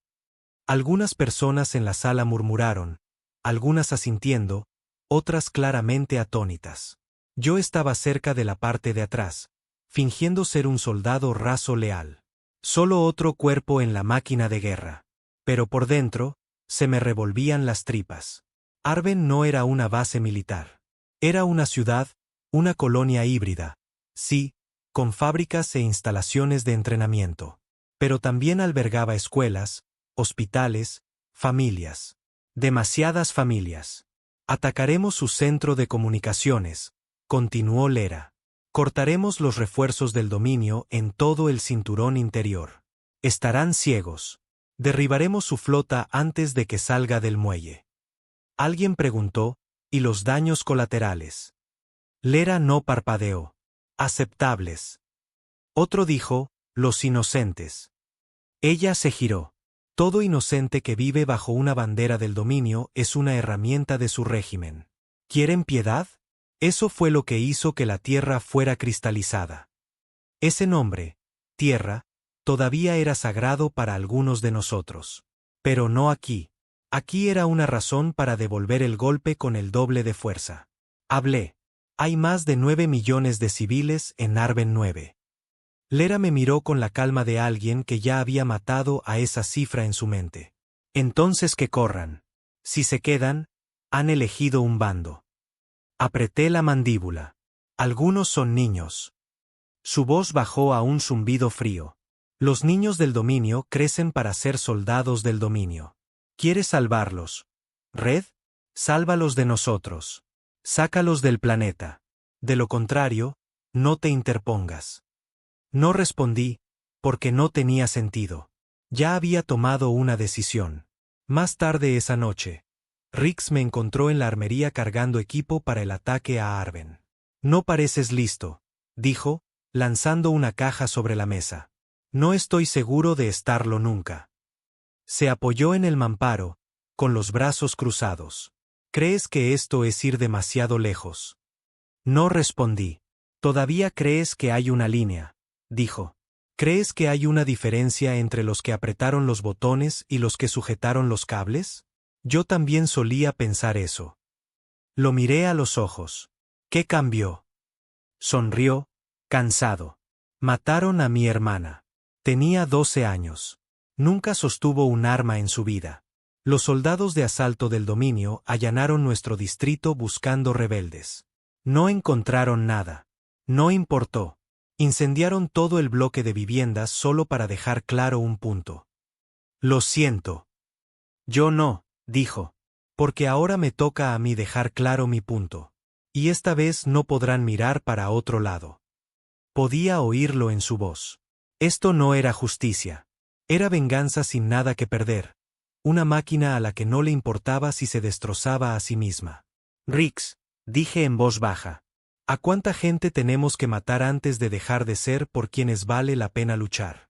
Algunas personas en la sala murmuraron, algunas asintiendo, otras claramente atónitas. Yo estaba cerca de la parte de atrás, fingiendo ser un soldado raso leal. Solo otro cuerpo en la máquina de guerra. Pero por dentro, se me revolvían las tripas. Arben no era una base militar. Era una ciudad, una colonia híbrida. Sí, con fábricas e instalaciones de entrenamiento. Pero también albergaba escuelas, hospitales, familias. Demasiadas familias. Atacaremos su centro de comunicaciones, continuó Lera. Cortaremos los refuerzos del dominio en todo el cinturón interior. Estarán ciegos. Derribaremos su flota antes de que salga del muelle. Alguien preguntó, ¿y los daños colaterales? Lera no parpadeó. Aceptables. Otro dijo, los inocentes. Ella se giró. Todo inocente que vive bajo una bandera del dominio es una herramienta de su régimen. ¿Quieren piedad? Eso fue lo que hizo que la tierra fuera cristalizada. Ese nombre, tierra, todavía era sagrado para algunos de nosotros. Pero no aquí. Aquí era una razón para devolver el golpe con el doble de fuerza. Hablé. Hay más de 9 millones de civiles en Arben 9. Lera me miró con la calma de alguien que ya había matado a esa cifra en su mente. Entonces que corran. Si se quedan, han elegido un bando. Apreté la mandíbula. Algunos son niños. Su voz bajó a un zumbido frío. Los niños del dominio crecen para ser soldados del dominio. ¿Quieres salvarlos? Red, sálvalos de nosotros. Sácalos del planeta. De lo contrario, no te interpongas. No respondí, porque no tenía sentido. Ya había tomado una decisión. Más tarde esa noche, Rix me encontró en la armería cargando equipo para el ataque a Arben. No pareces listo, dijo, lanzando una caja sobre la mesa. No estoy seguro de estarlo nunca. Se apoyó en el mamparo, con los brazos cruzados. ¿Crees que esto es ir demasiado lejos? No respondí. ¿Todavía crees que hay una línea? Dijo. ¿Crees que hay una diferencia entre los que apretaron los botones y los que sujetaron los cables? Yo también solía pensar eso. Lo miré a los ojos. ¿Qué cambió? Sonrió, cansado. Mataron a mi hermana. Tenía 12 años. Nunca sostuvo un arma en su vida. Los soldados de asalto del dominio allanaron nuestro distrito buscando rebeldes. No encontraron nada. No importó. Incendiaron todo el bloque de viviendas solo para dejar claro un punto. Lo siento. Yo no, dijo. Porque ahora me toca a mí dejar claro mi punto. Y esta vez no podrán mirar para otro lado. Podía oírlo en su voz. Esto no era justicia. Era venganza sin nada que perder. Una máquina a la que no le importaba si se destrozaba a sí misma. Rix, dije en voz baja. ¿A cuánta gente tenemos que matar antes de dejar de ser por quienes vale la pena luchar?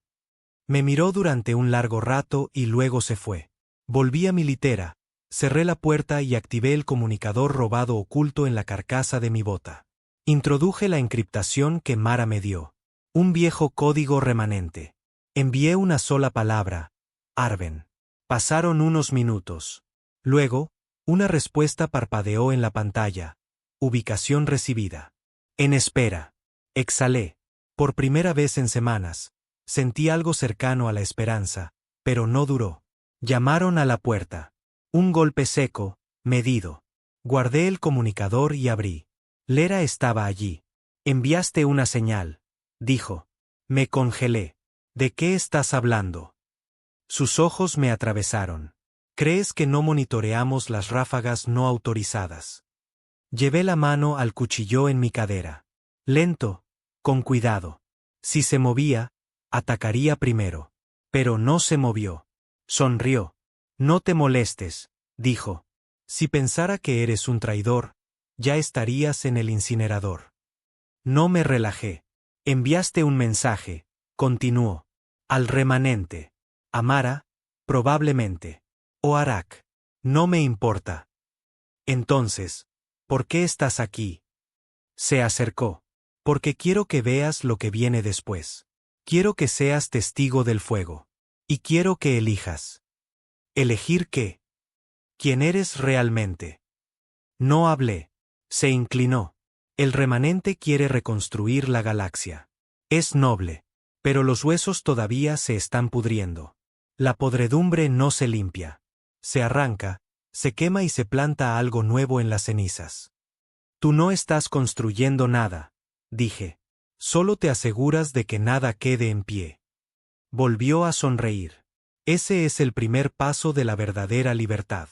Me miró durante un largo rato y luego se fue. Volví a mi litera, cerré la puerta y activé el comunicador robado oculto en la carcasa de mi bota. Introduje la encriptación que Mara me dio. Un viejo código remanente. Envié una sola palabra, Arben. Pasaron unos minutos. Luego, una respuesta parpadeó en la pantalla. Ubicación recibida. En espera. Exhalé. Por primera vez en semanas, sentí algo cercano a la esperanza, pero no duró. Llamaron a la puerta. Un golpe seco, medido. Guardé el comunicador y abrí. Lera estaba allí. Enviaste una señal, dijo. Me congelé. ¿De qué estás hablando? Sus ojos me atravesaron. ¿Crees que no monitoreamos las ráfagas no autorizadas? Llevé la mano al cuchillo en mi cadera. Lento, con cuidado. Si se movía, atacaría primero. Pero no se movió. Sonrió. No te molestes, dijo. Si pensara que eres un traidor, ya estarías en el incinerador. No me relajé. Enviaste un mensaje, continuó. Al remanente. A Mara, probablemente. O Arak. No me importa. Entonces, ¿por qué estás aquí? Se acercó. Porque quiero que veas lo que viene después. Quiero que seas testigo del fuego. Y quiero que elijas. ¿Elegir qué? ¿Quién eres realmente? No hablé. Se inclinó. El remanente quiere reconstruir la galaxia. Es noble. Pero los huesos todavía se están pudriendo. La podredumbre no se limpia. Se arranca, se quema y se planta algo nuevo en las cenizas. Tú no estás construyendo nada, dije. Solo te aseguras de que nada quede en pie. Volvió a sonreír. Ese es el primer paso de la verdadera libertad.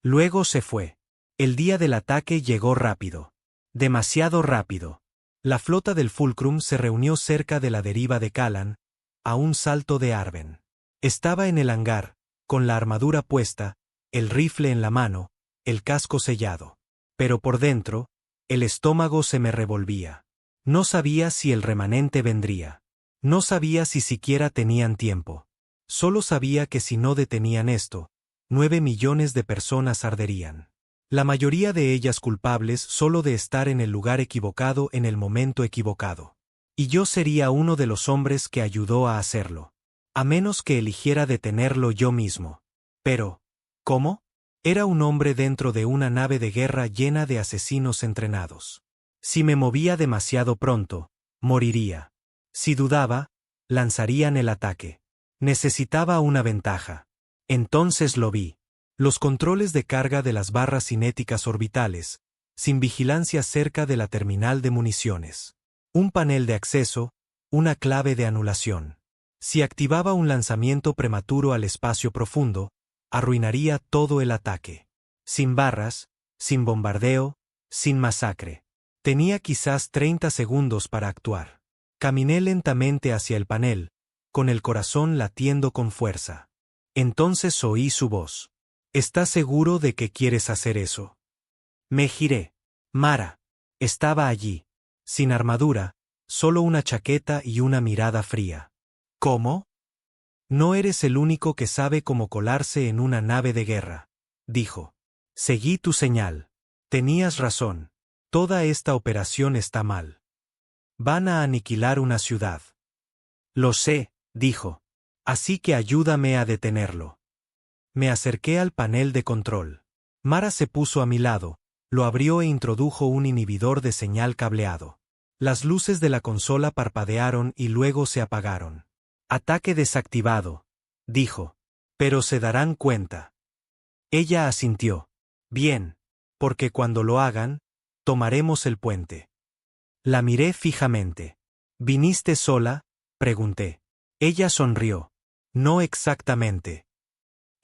Luego se fue. El día del ataque llegó rápido. Demasiado rápido. La flota del Fulcrum se reunió cerca de la deriva de Kalan, a un salto de Arben. Estaba en el hangar, con la armadura puesta, el rifle en la mano, el casco sellado. Pero por dentro, el estómago se me revolvía. No sabía si el remanente vendría. No sabía si siquiera tenían tiempo. Solo sabía que si no detenían esto, 9 millones de personas arderían. La mayoría de ellas culpables solo de estar en el lugar equivocado en el momento equivocado. Y yo sería uno de los hombres que ayudó a hacerlo. A menos que eligiera detenerlo yo mismo. Pero, ¿cómo? Era un hombre dentro de una nave de guerra llena de asesinos entrenados. Si me movía demasiado pronto, moriría. Si dudaba, lanzarían el ataque. Necesitaba una ventaja. Entonces lo vi. Los controles de carga de las barras cinéticas orbitales, sin vigilancia cerca de la terminal de municiones. Un panel de acceso, una clave de anulación. Si activaba un lanzamiento prematuro al espacio profundo, arruinaría todo el ataque. Sin barras, sin bombardeo, sin masacre. Tenía quizás 30 segundos para actuar. Caminé lentamente hacia el panel, con el corazón latiendo con fuerza. Entonces oí su voz. ¿Estás seguro de que quieres hacer eso? Me giré. Mara. Estaba allí. Sin armadura, solo una chaqueta y una mirada fría. ¿Cómo? No eres el único que sabe cómo colarse en una nave de guerra, dijo. Seguí tu señal. Tenías razón. Toda esta operación está mal. Van a aniquilar una ciudad. Lo sé, dijo. Así que ayúdame a detenerlo. Me acerqué al panel de control. Mara se puso a mi lado, lo abrió e introdujo un inhibidor de señal cableado. Las luces de la consola parpadearon y luego se apagaron. Ataque desactivado, dijo. Pero se darán cuenta. Ella asintió. Bien, porque cuando lo hagan, tomaremos el puente. La miré fijamente. ¿Viniste sola? Pregunté. Ella sonrió. No exactamente.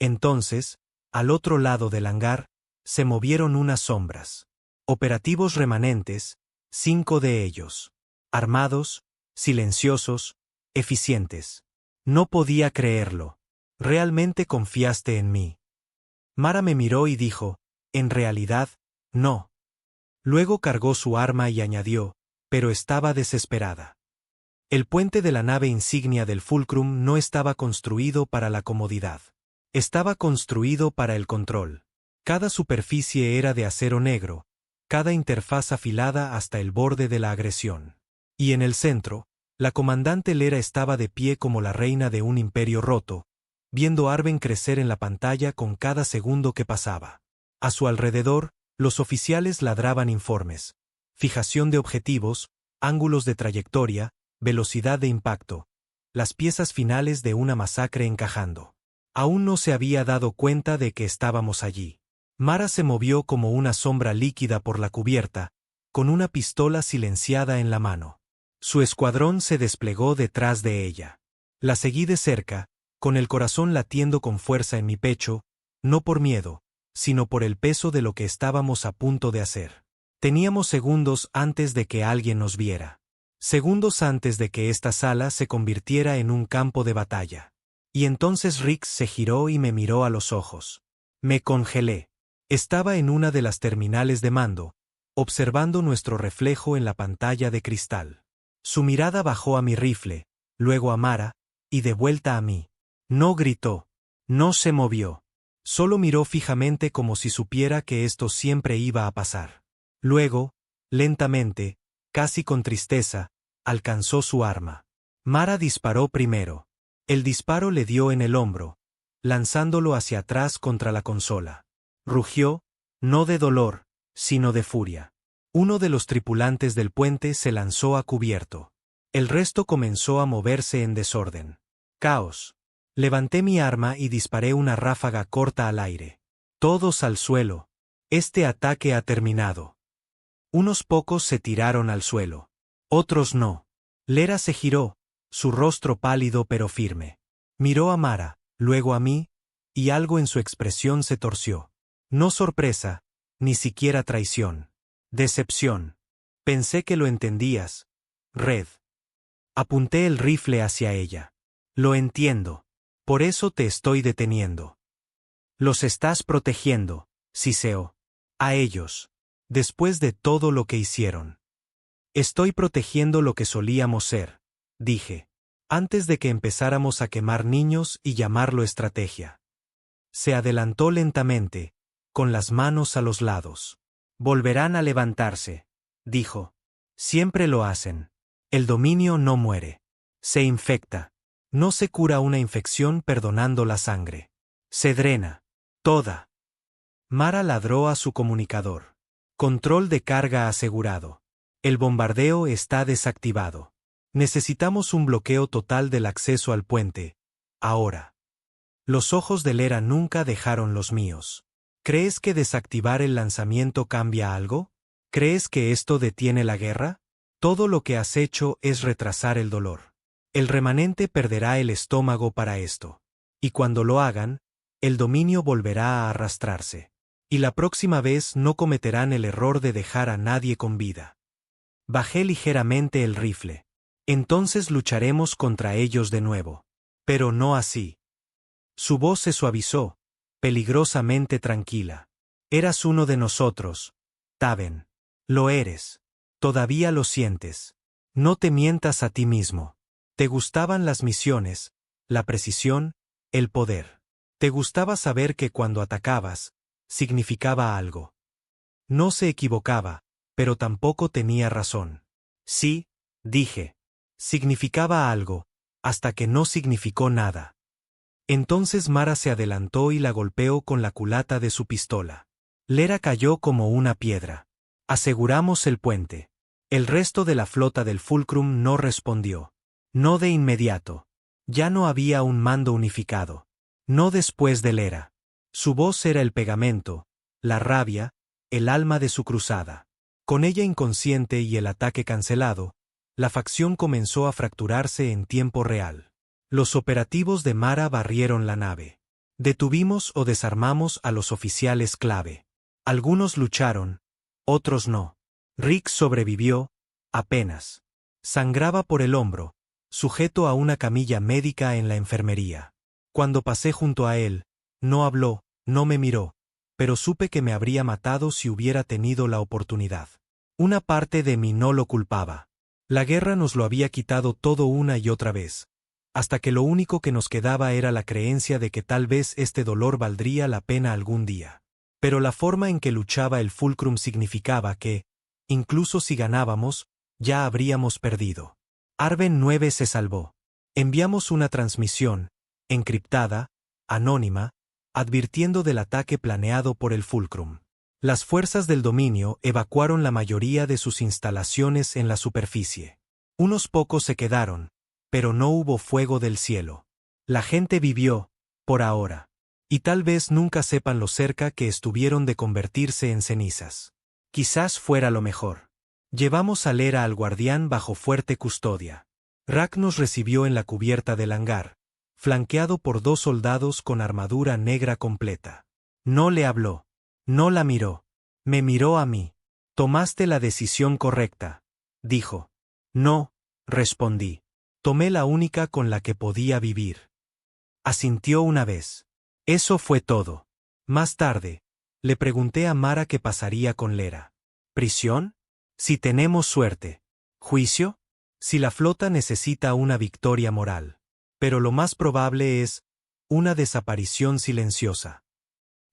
Entonces, al otro lado del hangar, se movieron unas sombras. Operativos remanentes, 5 de ellos. Armados, silenciosos, eficientes. No podía creerlo. ¿Realmente confiaste en mí? Mara me miró y dijo, en realidad, no. Luego cargó su arma y añadió, pero estaba desesperada. El puente de la nave insignia del Fulcrum no estaba construido para la comodidad. Estaba construido para el control. Cada superficie era de acero negro, cada interfaz afilada hasta el borde de la agresión. Y en el centro, la comandante Lera estaba de pie como la reina de un imperio roto, viendo Arven crecer en la pantalla con cada segundo que pasaba. A su alrededor, los oficiales ladraban informes. Fijación de objetivos, ángulos de trayectoria, velocidad de impacto. Las piezas finales de una masacre encajando. Aún no se había dado cuenta de que estábamos allí. Mara se movió como una sombra líquida por la cubierta, con una pistola silenciada en la mano. Su escuadrón se desplegó detrás de ella. La seguí de cerca, con el corazón latiendo con fuerza en mi pecho, no por miedo, sino por el peso de lo que estábamos a punto de hacer. Teníamos segundos antes de que alguien nos viera. Segundos antes de que esta sala se convirtiera en un campo de batalla. Y entonces Rix se giró y me miró a los ojos. Me congelé. Estaba en una de las terminales de mando, observando nuestro reflejo en la pantalla de cristal. Su mirada bajó a mi rifle, luego a Mara, y de vuelta a mí. No gritó. No se movió. Solo miró fijamente como si supiera que esto siempre iba a pasar. Luego, lentamente, casi con tristeza, alcanzó su arma. Mara disparó primero. El disparo le dio en el hombro, lanzándolo hacia atrás contra la consola. Rugió, no de dolor, sino de furia. Uno de los tripulantes del puente se lanzó a cubierto. El resto comenzó a moverse en desorden. Caos. Levanté mi arma y disparé una ráfaga corta al aire. Todos al suelo. Este ataque ha terminado. Unos pocos se tiraron al suelo. Otros no. Lera se giró, su rostro pálido pero firme. Miró a Mara, luego a mí, y algo en su expresión se torció. No sorpresa, ni siquiera traición. Decepción. Pensé que lo entendías, Red. Apunté el rifle hacia ella. Lo entiendo. Por eso te estoy deteniendo. Los estás protegiendo, siseó. A ellos. Después de todo lo que hicieron. Estoy protegiendo lo que solíamos ser, dije, antes de que empezáramos a quemar niños y llamarlo estrategia. Se adelantó lentamente, con las manos a los lados. Volverán a levantarse, dijo. Siempre lo hacen. El dominio no muere. Se infecta. No se cura una infección perdonando la sangre. Se drena. Toda. Mara ladró a su comunicador. Control de carga asegurado. El bombardeo está desactivado. Necesitamos un bloqueo total del acceso al puente. Ahora. Los ojos de Lera nunca dejaron los míos. ¿Crees que desactivar el lanzamiento cambia algo? ¿Crees que esto detiene la guerra? Todo lo que has hecho es retrasar el dolor. El remanente perderá el estómago para esto. Y cuando lo hagan, el dominio volverá a arrastrarse. Y la próxima vez no cometerán el error de dejar a nadie con vida. Bajé ligeramente el rifle. Entonces lucharemos contra ellos de nuevo. Pero no así. Su voz se suavizó, peligrosamente tranquila. Eras uno de nosotros, Taven. Lo eres. Todavía lo sientes. No te mientas a ti mismo. Te gustaban las misiones, la precisión, el poder. Te gustaba saber que cuando atacabas, significaba algo. No se equivocaba, pero tampoco tenía razón. Sí, dije. Significaba algo, hasta que no significó nada. Entonces Mara se adelantó y la golpeó con la culata de su pistola. Lera cayó como una piedra. Aseguramos el puente. El resto de la flota del Fulcrum no respondió. No de inmediato. Ya no había un mando unificado. No después de Lera. Su voz era el pegamento, la rabia, el alma de su cruzada. Con ella inconsciente y el ataque cancelado, la facción comenzó a fracturarse en tiempo real. Los operativos de Mara barrieron la nave. Detuvimos o desarmamos a los oficiales clave. Algunos lucharon, otros no. Rick sobrevivió, apenas. Sangraba por el hombro, sujeto a una camilla médica en la enfermería. Cuando pasé junto a él, no habló, no me miró, pero supe que me habría matado si hubiera tenido la oportunidad. Una parte de mí no lo culpaba. La guerra nos lo había quitado todo una y otra vez, hasta que lo único que nos quedaba era la creencia de que tal vez este dolor valdría la pena algún día. Pero la forma en que luchaba el Fulcrum significaba que, incluso si ganábamos, ya habríamos perdido. Arven 9 se salvó. Enviamos una transmisión, encriptada, anónima, advirtiendo del ataque planeado por el Fulcrum. Las fuerzas del dominio evacuaron la mayoría de sus instalaciones en la superficie. Unos pocos se quedaron, pero no hubo fuego del cielo. La gente vivió, por ahora. Y tal vez nunca sepan lo cerca que estuvieron de convertirse en cenizas. Quizás fuera lo mejor. Llevamos a Lera al guardián bajo fuerte custodia. Rack nos recibió en la cubierta del hangar, flanqueado por 2 soldados con armadura negra completa. No le habló. No la miró. Me miró a mí. Tomaste la decisión correcta, dijo. No, respondí. Tomé la única con la que podía vivir. Asintió una vez. Eso fue todo. Más tarde, le pregunté a Mara qué pasaría con Lera. ¿Prisión? Si tenemos suerte. ¿Juicio? Si la flota necesita una victoria moral. Pero lo más probable es una desaparición silenciosa.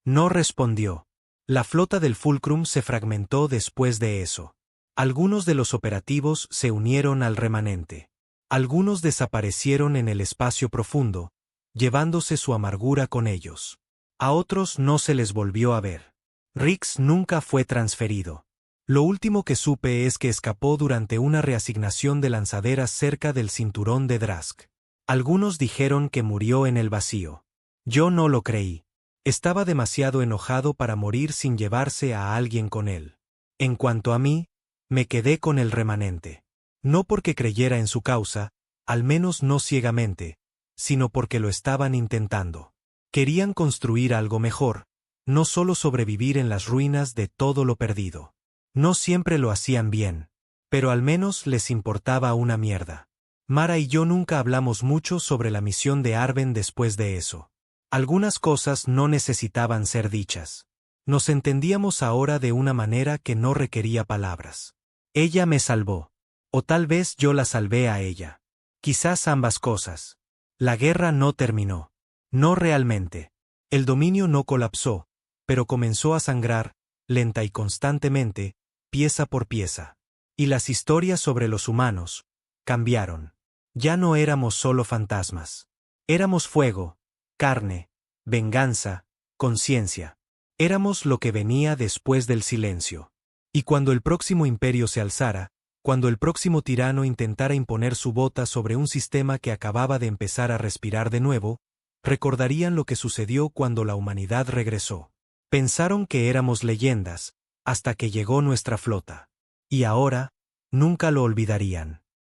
No respondió. La flota del Fulcrum se fragmentó después de eso. Algunos de los operativos se unieron al remanente. Algunos desaparecieron en el espacio profundo, llevándose su amargura con ellos. A otros no se les volvió a ver. Rix nunca fue transferido. Lo último que supe es que escapó durante una reasignación de lanzaderas cerca del cinturón de Drask. Algunos dijeron que murió en el vacío. Yo no lo creí. Estaba demasiado enojado para morir sin llevarse a alguien con él. En cuanto a mí, me quedé con el remanente. No porque creyera en su causa, al menos no ciegamente, sino porque lo estaban intentando. Querían construir algo mejor, no solo sobrevivir en las ruinas de todo lo perdido. No siempre lo hacían bien, pero al menos les importaba una mierda. Mara y yo nunca hablamos mucho sobre la misión de Arven después de eso. Algunas cosas no necesitaban ser dichas. Nos entendíamos ahora de una manera que no requería palabras. Ella me salvó. O tal vez yo la salvé a ella. Quizás ambas cosas. La guerra no terminó. No realmente. El dominio no colapsó, pero comenzó a sangrar, lenta y constantemente, pieza por pieza. Y las historias sobre los humanos cambiaron. Ya no éramos solo fantasmas. Éramos fuego, carne, venganza, conciencia. Éramos lo que venía después del silencio. Y cuando el próximo imperio se alzara, cuando el próximo tirano intentara imponer su bota sobre un sistema que acababa de empezar a respirar de nuevo, recordarían lo que sucedió cuando la humanidad regresó. Pensaron que éramos leyendas, hasta que llegó nuestra flota. Y ahora, nunca lo olvidarían.